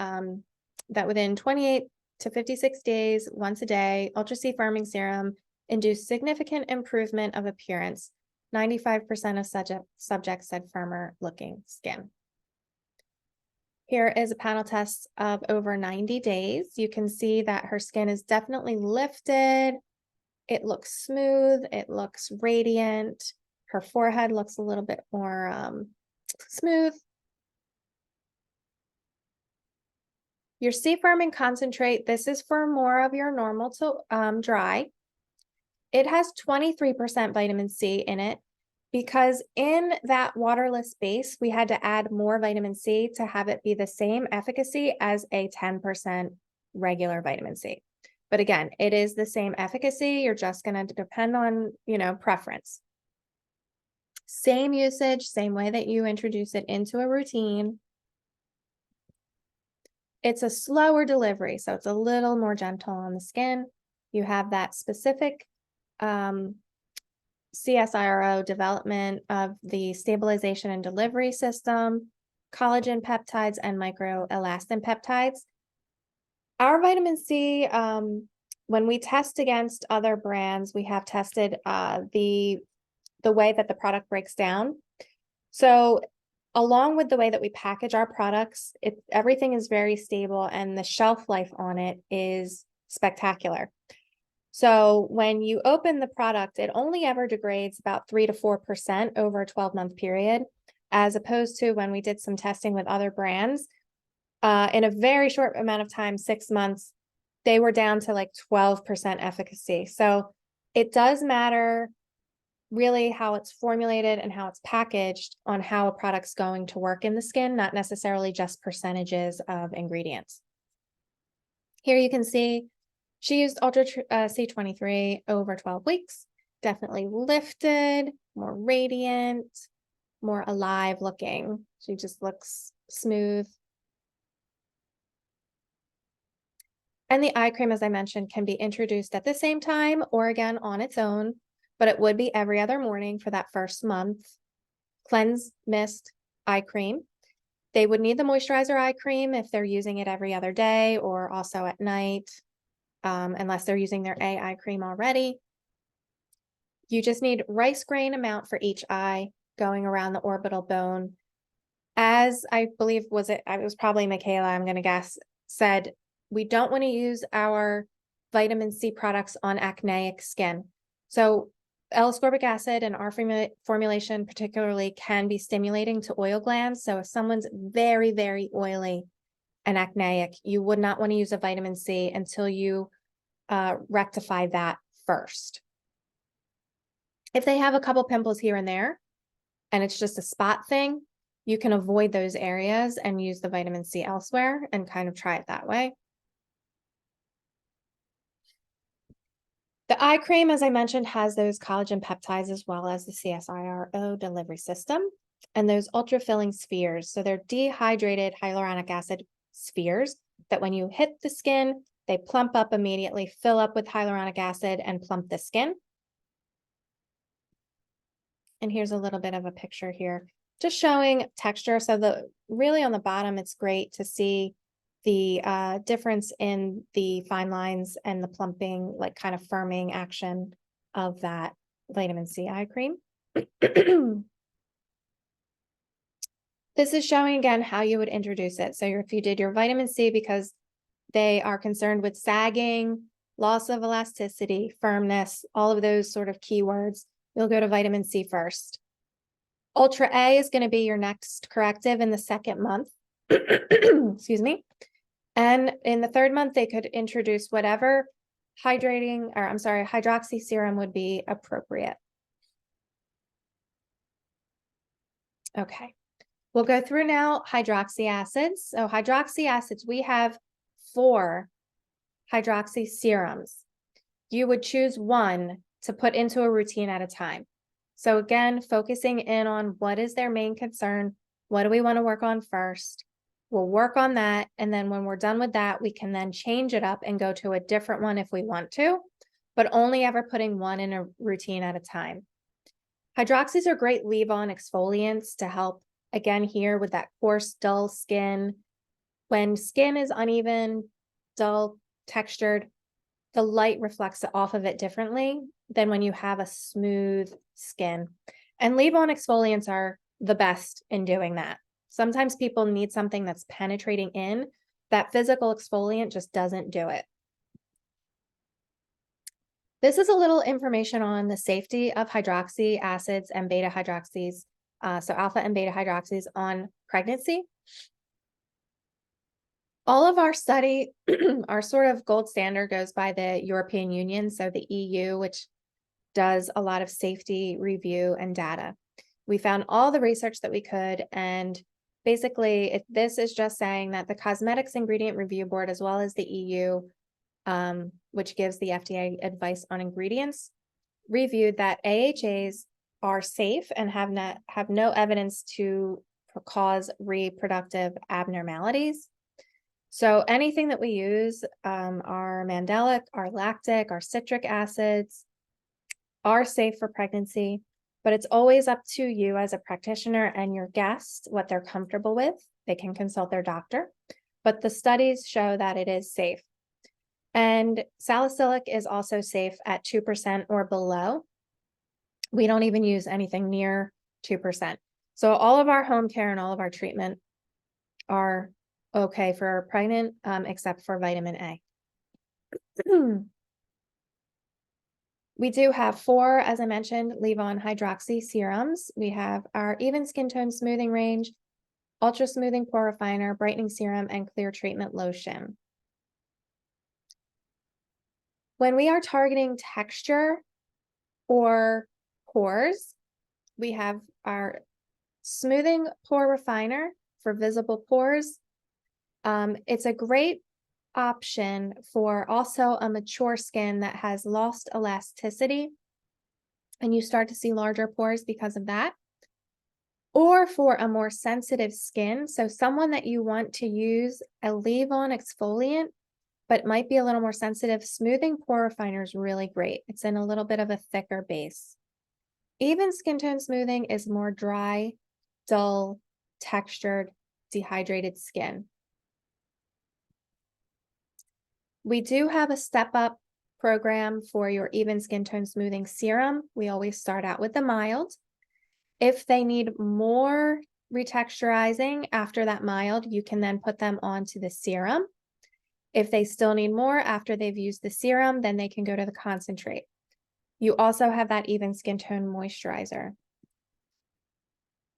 that within 28 to 56 days, once a day, Ultra C firming serum induced significant improvement of appearance. 95% of subjects said firmer looking skin. Here is a panel test of over 90 days. You can see that her skin is definitely lifted. It looks smooth. It looks radiant. Her forehead looks a little bit more smooth. Your C firming concentrate, this is for more of your normal to dry. It has 23% vitamin C in it, because in that waterless base, we had to add more vitamin C to have it be the same efficacy as a 10% regular vitamin C. But again, it is the same efficacy. You're just going to depend on, preference. Same usage, same way that you introduce it into a routine. It's a slower delivery, so it's a little more gentle on the skin. You have that specific CSIRO development of the stabilization and delivery system, collagen peptides, and microelastin peptides. Our vitamin C, when we test against other brands, we have tested the way that the product breaks down. So along with the way that we package our products, everything is very stable, and the shelf life on it is spectacular. So when you open the product, it only ever degrades about 3 to 4% over a 12-month period, as opposed to when we did some testing with other brands, in a very short amount of time, 6 months, they were down to like 12% efficacy. So it does matter really how it's formulated and how it's packaged on how a product's going to work in the skin, not necessarily just percentages of ingredients. Here you can see she used Ultra C23 over 12 weeks, definitely lifted, more radiant, more alive looking. She just looks smooth. And the eye cream, as I mentioned, can be introduced at the same time or again on its own, but it would be every other morning for that first month. Cleanse, mist, eye cream. They would need the moisturizer eye cream if they're using it every other day or also at night, unless they're using their A eye cream already. You just need rice grain amount for each eye going around the orbital bone. As I believe it was probably Michaela, I'm going to guess, said, we don't want to use our vitamin C products on acneic skin. So L-ascorbic acid in our formulation particularly can be stimulating to oil glands. So if someone's very, very oily and acneic, you would not want to use a vitamin C until you rectify that first. If they have a couple pimples here and there, and it's just a spot thing, you can avoid those areas and use the vitamin C elsewhere and kind of try it that way. The eye cream, as I mentioned, has those collagen peptides as well as the CSIRO delivery system and those ultra filling spheres. So they're dehydrated hyaluronic acid spheres that when you hit the skin, they plump up immediately, fill up with hyaluronic acid and plump the skin. And here's a little bit of a picture here, just showing texture. So really on the bottom, it's great to see the difference in the fine lines and the plumping, like kind of firming action of that vitamin C eye cream. This is showing again how you would introduce it. So if you did your vitamin C because they are concerned with sagging, loss of elasticity, firmness, all of those sort of keywords, you'll go to vitamin C first. Ultra A is going to be your next corrective in the second month. Excuse me. And in the third month, they could introduce whatever hydroxy serum would be appropriate. Okay. We'll go through now hydroxy acids. So hydroxy acids, we have 4 hydroxy serums. You would choose one to put into a routine at a time. So again, focusing in on what is their main concern, what do we want to work on first? We'll work on that. And then when we're done with that, we can then change it up and go to a different one if we want to, but only ever putting one in a routine at a time. Hydroxys are great leave-on exfoliants to help, again, here with that coarse, dull skin. When skin is uneven, dull, textured, the light reflects off of it differently than when you have a smooth skin. And leave-on exfoliants are the best in doing that. Sometimes people need something that's penetrating in. That physical exfoliant just doesn't do it. This is a little information on the safety of hydroxy acids and beta hydroxys, so alpha and beta hydroxys on pregnancy. All of our study, our sort of gold standard goes by the European Union, so the EU, which does a lot of safety review and data. We found all the research that we could, and basically this is just saying that the Cosmetics Ingredient Review Board, as well as the EU, which gives the FDA advice on ingredients, reviewed that AHAs are safe and have no evidence to cause reproductive abnormalities. So anything that we use, our mandelic, our lactic, our citric acids, are safe for pregnancy, but it's always up to you as a practitioner and your guest what they're comfortable with. They can consult their doctor, but the studies show that it is safe. And salicylic is also safe at 2% or below. We don't even use anything near 2%. So all of our home care and all of our treatment are okay for pregnant, except for vitamin A. We do have 4, as I mentioned, leave-on hydroxy serums. We have our even skin tone smoothing range, ultra smoothing pore refiner, brightening serum, and clear treatment lotion. When we are targeting texture or pores, we have our smoothing pore refiner for visible pores. It's a great option for also a mature skin that has lost elasticity and you start to see larger pores because of that. Or for a more sensitive skin, so someone that you want to use a leave-on exfoliant but might be a little more sensitive, smoothing pore refiner is really great. It's in a little bit of a thicker base. Even skin tone smoothing is more dry, dull, textured, dehydrated skin. We do have a step-up program for your even skin tone smoothing serum. We always start out with the mild. If they need more retexturizing after that mild, you can then put them onto the serum. If they still need more after they've used the serum, then they can go to the concentrate. You also have that even skin tone moisturizer.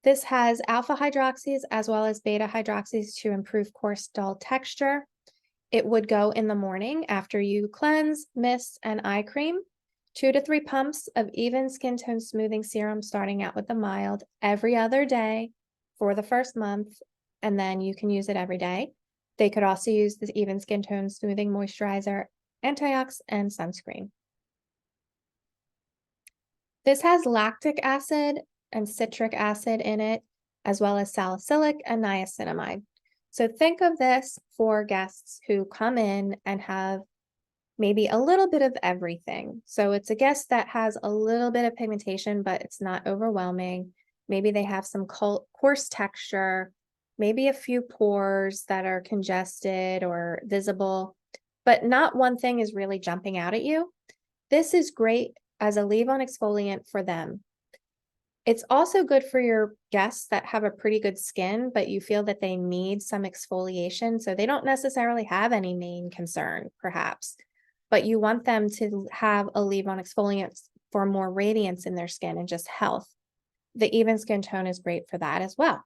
This has alpha hydroxys as well as beta hydroxys to improve coarse, dull texture. It would go in the morning after you cleanse, mist, and eye cream. 2 to 3 pumps of even skin tone smoothing serum starting out with the mild every other day for the first month, and then you can use it every day. They could also use the even skin tone smoothing moisturizer, antiox, and sunscreen. This has lactic acid and citric acid in it, as well as salicylic and niacinamide. So think of this for guests who come in and have maybe a little bit of everything. So it's a guest that has a little bit of pigmentation, but it's not overwhelming. Maybe they have some coarse texture, maybe a few pores that are congested or visible, but not one thing is really jumping out at you. This is great as a leave-on exfoliant for them. It's also good for your guests that have a pretty good skin, but you feel that they need some exfoliation, so they don't necessarily have any main concern, perhaps, but you want them to have a leave-on exfoliant for more radiance in their skin and just health. The even skin tone is great for that as well.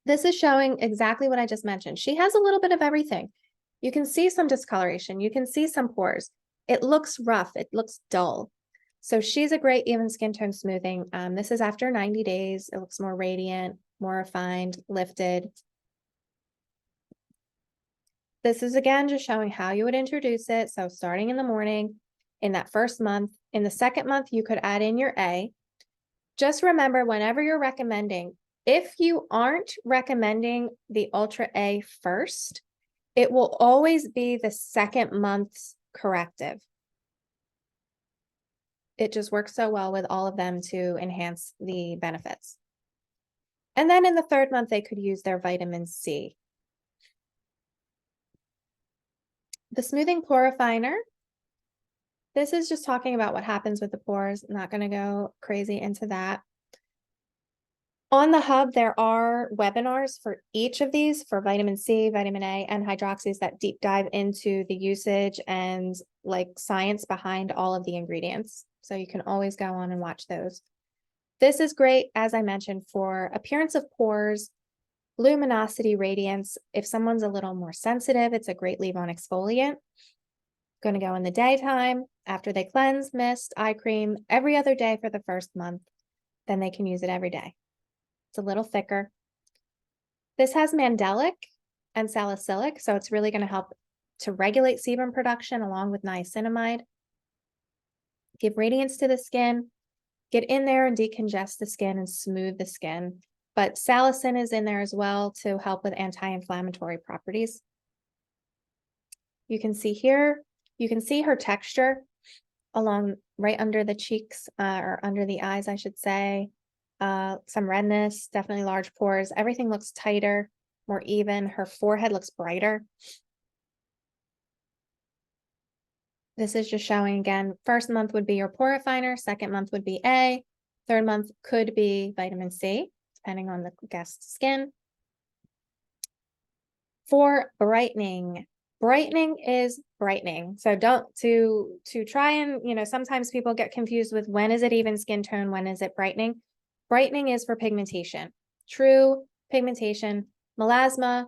This is showing exactly what I just mentioned. She has a little bit of everything. You can see some discoloration. You can see some pores. It looks rough. It looks dull. So she's a great even skin tone smoothing. This is after 90 days. It looks more radiant, more refined, lifted. This is again just showing how you would introduce it. So starting in the morning, in that first month, in the second month, you could add in your A. Just remember, whenever you're recommending, if you aren't recommending the Ultra A first, it will always be the second month's corrective. It just works so well with all of them to enhance the benefits. And then in the third month, they could use their vitamin C. The smoothing pore refiner. This is just talking about what happens with the pores. I'm not going to go crazy into that. On the hub, there are webinars for each of these for vitamin C, vitamin A, and hydroxys that deep dive into the usage and like science behind all of the ingredients. So you can always go on and watch those. This is great, as I mentioned, for appearance of pores, luminosity, radiance. If someone's a little more sensitive, it's a great leave-on exfoliant. Going to go in the daytime after they cleanse, mist, eye cream every other day for the first month. Then they can use it every day. It's a little thicker. This has mandelic and salicylic, so it's really going to help to regulate sebum production along with niacinamide. Give radiance to the skin, get in there and decongest the skin and smooth the skin. But salicin is in there as well to help with anti-inflammatory properties. You can see here, you can see her texture along right under the cheeks or under the eyes, I should say. Some redness, definitely large pores. Everything looks tighter, more even. Her forehead looks brighter. This is just showing again, first month would be your pore refiner, second month would be A, third month could be vitamin C, depending on the guest's skin. For brightening, brightening is brightening. So don't to try and, sometimes people get confused with when is it even skin tone, when is it brightening? Brightening is for pigmentation, true pigmentation, melasma,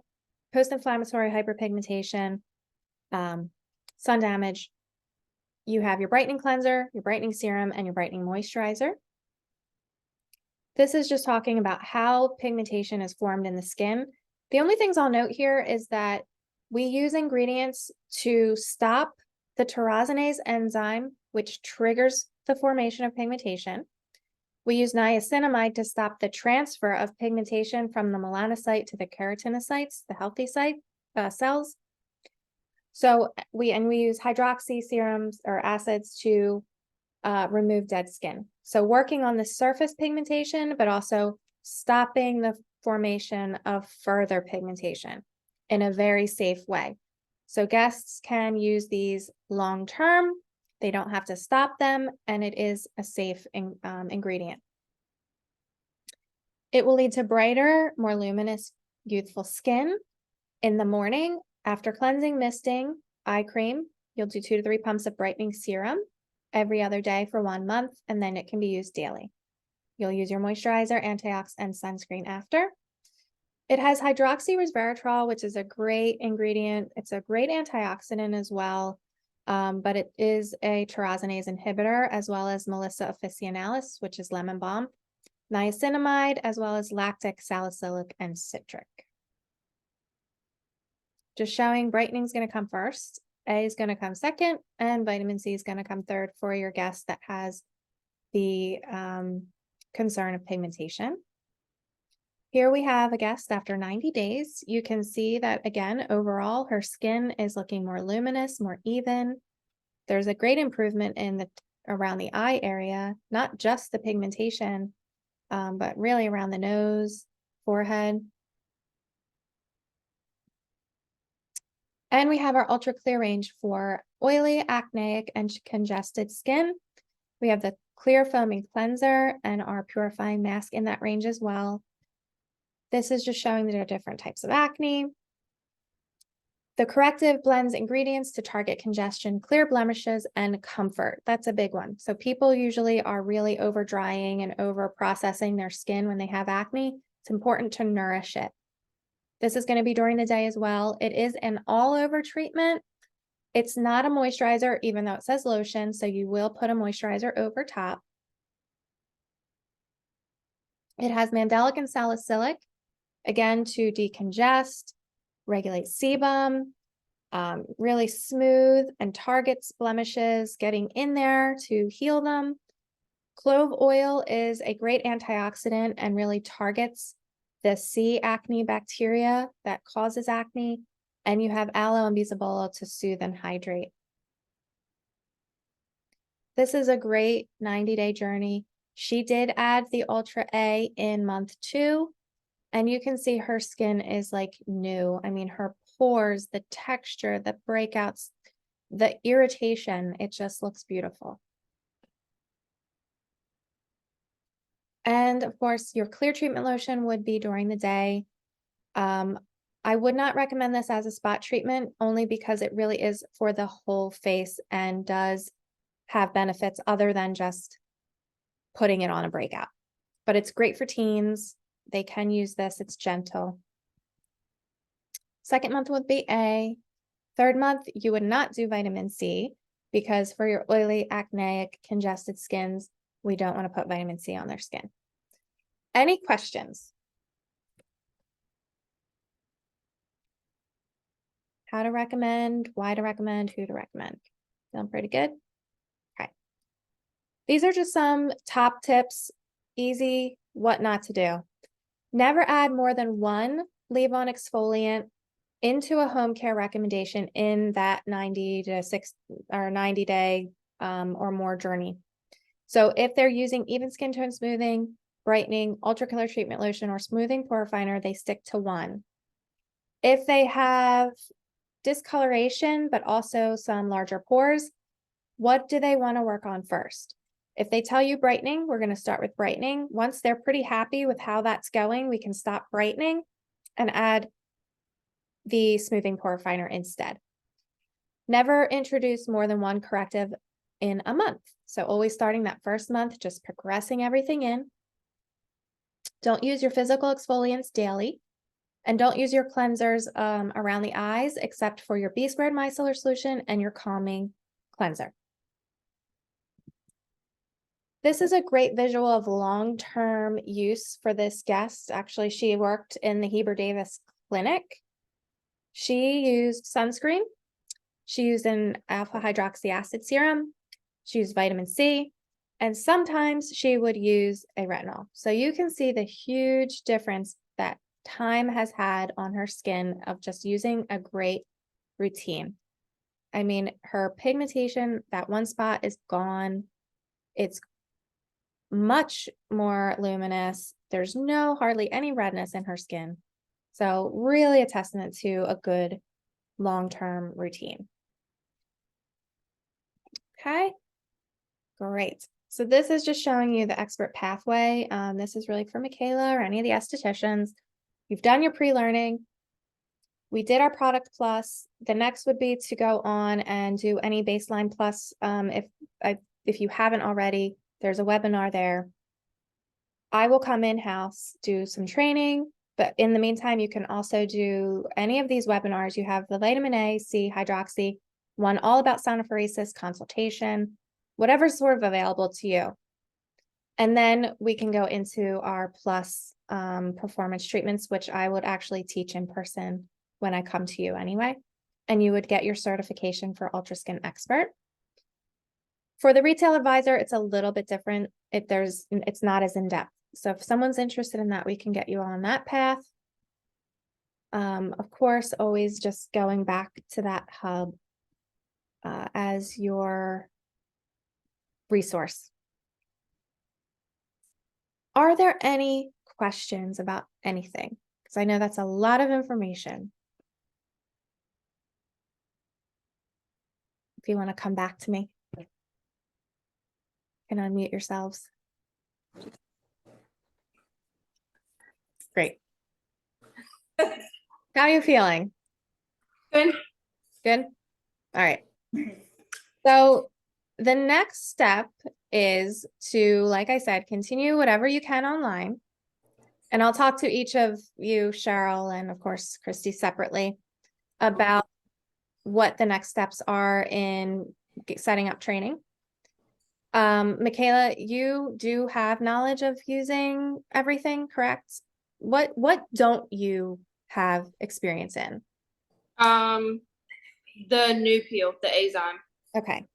post-inflammatory hyperpigmentation, sun damage. You have your brightening cleanser, your brightening serum, and your brightening moisturizer. This is just talking about how pigmentation is formed in the skin. The only things I'll note here is that we use ingredients to stop the tyrosinase enzyme, which triggers the formation of pigmentation. We use niacinamide to stop the transfer of pigmentation from the melanocyte to the keratinocytes, the healthy cells. So we use hydroxy serums or acids to remove dead skin. So working on the surface pigmentation, but also stopping the formation of further pigmentation in a very safe way. So guests can use these long term. They don't have to stop them, and it is a safe ingredient. It will lead to brighter, more luminous, youthful skin in the morning. After cleansing, misting, eye cream, you'll do 2 to 3 pumps of brightening serum every other day for 1 month, and then it can be used daily. You'll use your moisturizer, antioxidant, and sunscreen after. It has hydroxyresveratrol, which is a great ingredient. It's a great antioxidant as well, but it is a tyrosinase inhibitor, as well as Melissa officinalis, which is lemon balm, niacinamide, as well as lactic, salicylic, and citric. Just showing brightening is going to come first. A is going to come second, and vitamin C is going to come third for your guest that has the concern of pigmentation. Here we have a guest after 90 days. You can see that again, overall, her skin is looking more luminous, more even. There's a great improvement in the around the eye area, not just the pigmentation, but really around the nose, forehead. And we have our ultra clear range for oily, acneic, and congested skin. We have the clear foaming cleanser and our purifying mask in that range as well. This is just showing that there are different types of acne. The corrective blends ingredients to target congestion, clear blemishes, and comfort. That's a big one. So people usually are really over drying and over processing their skin when they have acne. It's important to nourish it. This is going to be during the day as well. It is an all over treatment. It's not a moisturizer, even though it says lotion. So you will put a moisturizer over top. It has mandelic and salicylic, again, to decongest, regulate sebum, really smooth and targets blemishes, getting in there to heal them. Clove oil is a great antioxidant and really targets the C. acne bacteria that causes acne. And you have aloe and bisabolol to soothe and hydrate. This is a great 90-day journey. She did add the Ultra A in month 2. And you can see her skin is like new. I mean, her pores, the texture, the breakouts, the irritation, it just looks beautiful. And of course, your clear treatment lotion would be during the day. I would not recommend this as a spot treatment only because it really is for the whole face and does have benefits other than just putting it on a breakout. But it's great for teens. They can use this. It's gentle. Second month would be A. Third month, you would not do vitamin C because for your oily, acneic, congested skins, we don't want to put vitamin C on their skin. Any questions? How to recommend, why to recommend, who to recommend? Feeling pretty good? Okay. These are just some top tips, easy, what not to do. Never add more than one leave-on exfoliant into a home care recommendation in that 90 day or more journey. So if they're using even skin tone smoothing, brightening, ultra color treatment lotion, or smoothing pore refiner, they stick to one. If they have discoloration, but also some larger pores, what do they want to work on first? If they tell you brightening, we're going to start with brightening. Once they're pretty happy with how that's going, we can stop brightening and add the smoothing pore refiner instead. Never introduce more than one corrective in a month. So always starting that first month, just progressing everything in. Don't use your physical exfoliants daily. And don't use your cleansers around the eyes except for your B squared micellar solution and your calming cleanser. This is a great visual of long-term use for this guest. Actually, she worked in the Heber Davis Clinic. She used sunscreen. She used an alpha hydroxy acid serum. She used vitamin C. And sometimes she would use a retinol. So you can see the huge difference that time has had on her skin of just using a great routine. I mean, her pigmentation, that one spot is gone. It's much more luminous. There's hardly any redness in her skin. So really a testament to a good long-term routine. Okay, great. So this is just showing you the expert pathway. This is really for Michaela or any of the estheticians. You've done your pre-learning. We did our product plus. The next would be to go on and do any baseline plus. If you haven't already, there's a webinar there. I will come in-house, do some training, but in the meantime, you can also do any of these webinars. You have the vitamin A, C, hydroxy, one all about sonophoresis, consultation, whatever's sort of available to you. And then we can go into our plus performance treatments, which I would actually teach in person when I come to you anyway. and you would get your certification for Ultraskin Expert. For the retail advisor, it's a little bit different. It's not as in-depth. So if someone's interested in that, we can get you on that path. Of course, always just going back to that hub as your resource. Are there any questions about anything? Because I know that's a lot of information. If you want to come back to me, you can unmute yourselves. Great. How are you feeling? Good. Good? All right. So the next step is to, like I said, continue whatever you can online. And I'll talk to each of you, Cheryl, and of course, Christy, separately about what the next steps are in setting up training. Michaela, you do have knowledge of using everything, correct? What don't you have experience in? The new peel, the Azime. Okay.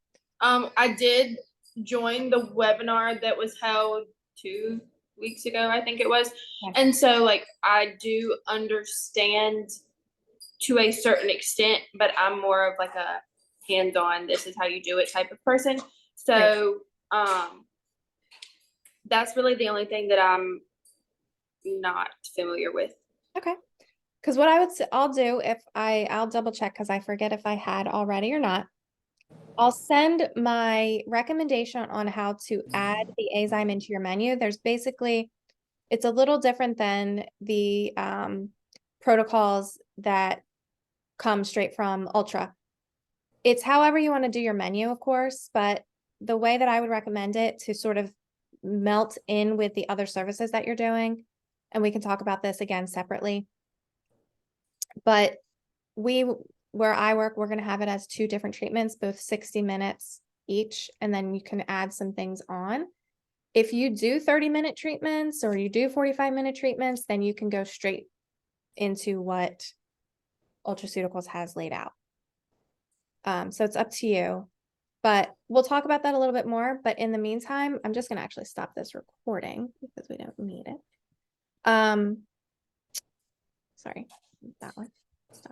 I did join the webinar that was held 2 weeks ago, I think it was. Okay. And so like I do understand to a certain extent, but I'm more of like a hands-on, this is how you do it type of person. So that's really the only thing that I'm not familiar with. Okay. Because what I would say, I'll do if I'll double check because I forget if I had already or not. I'll send my recommendation on how to add the Azyme into your menu. There's basically, it's a little different than the protocols that come straight from Ultra. It's however you want to do your menu, of course, but the way that I would recommend it to sort of melt in with the other services that you're doing, and we can talk about this again separately. But where I work, we're going to have it as 2 different treatments, both 60 minutes each, and then you can add some things on. If you do 30-minute treatments or you do 45-minute treatments, then you can go straight into what Ultraceuticals has laid out. So it's up to you, but we'll talk about that a little bit more. But in the meantime, I'm just going to actually stop this recording because we don't need it. Sorry, that one. Stop.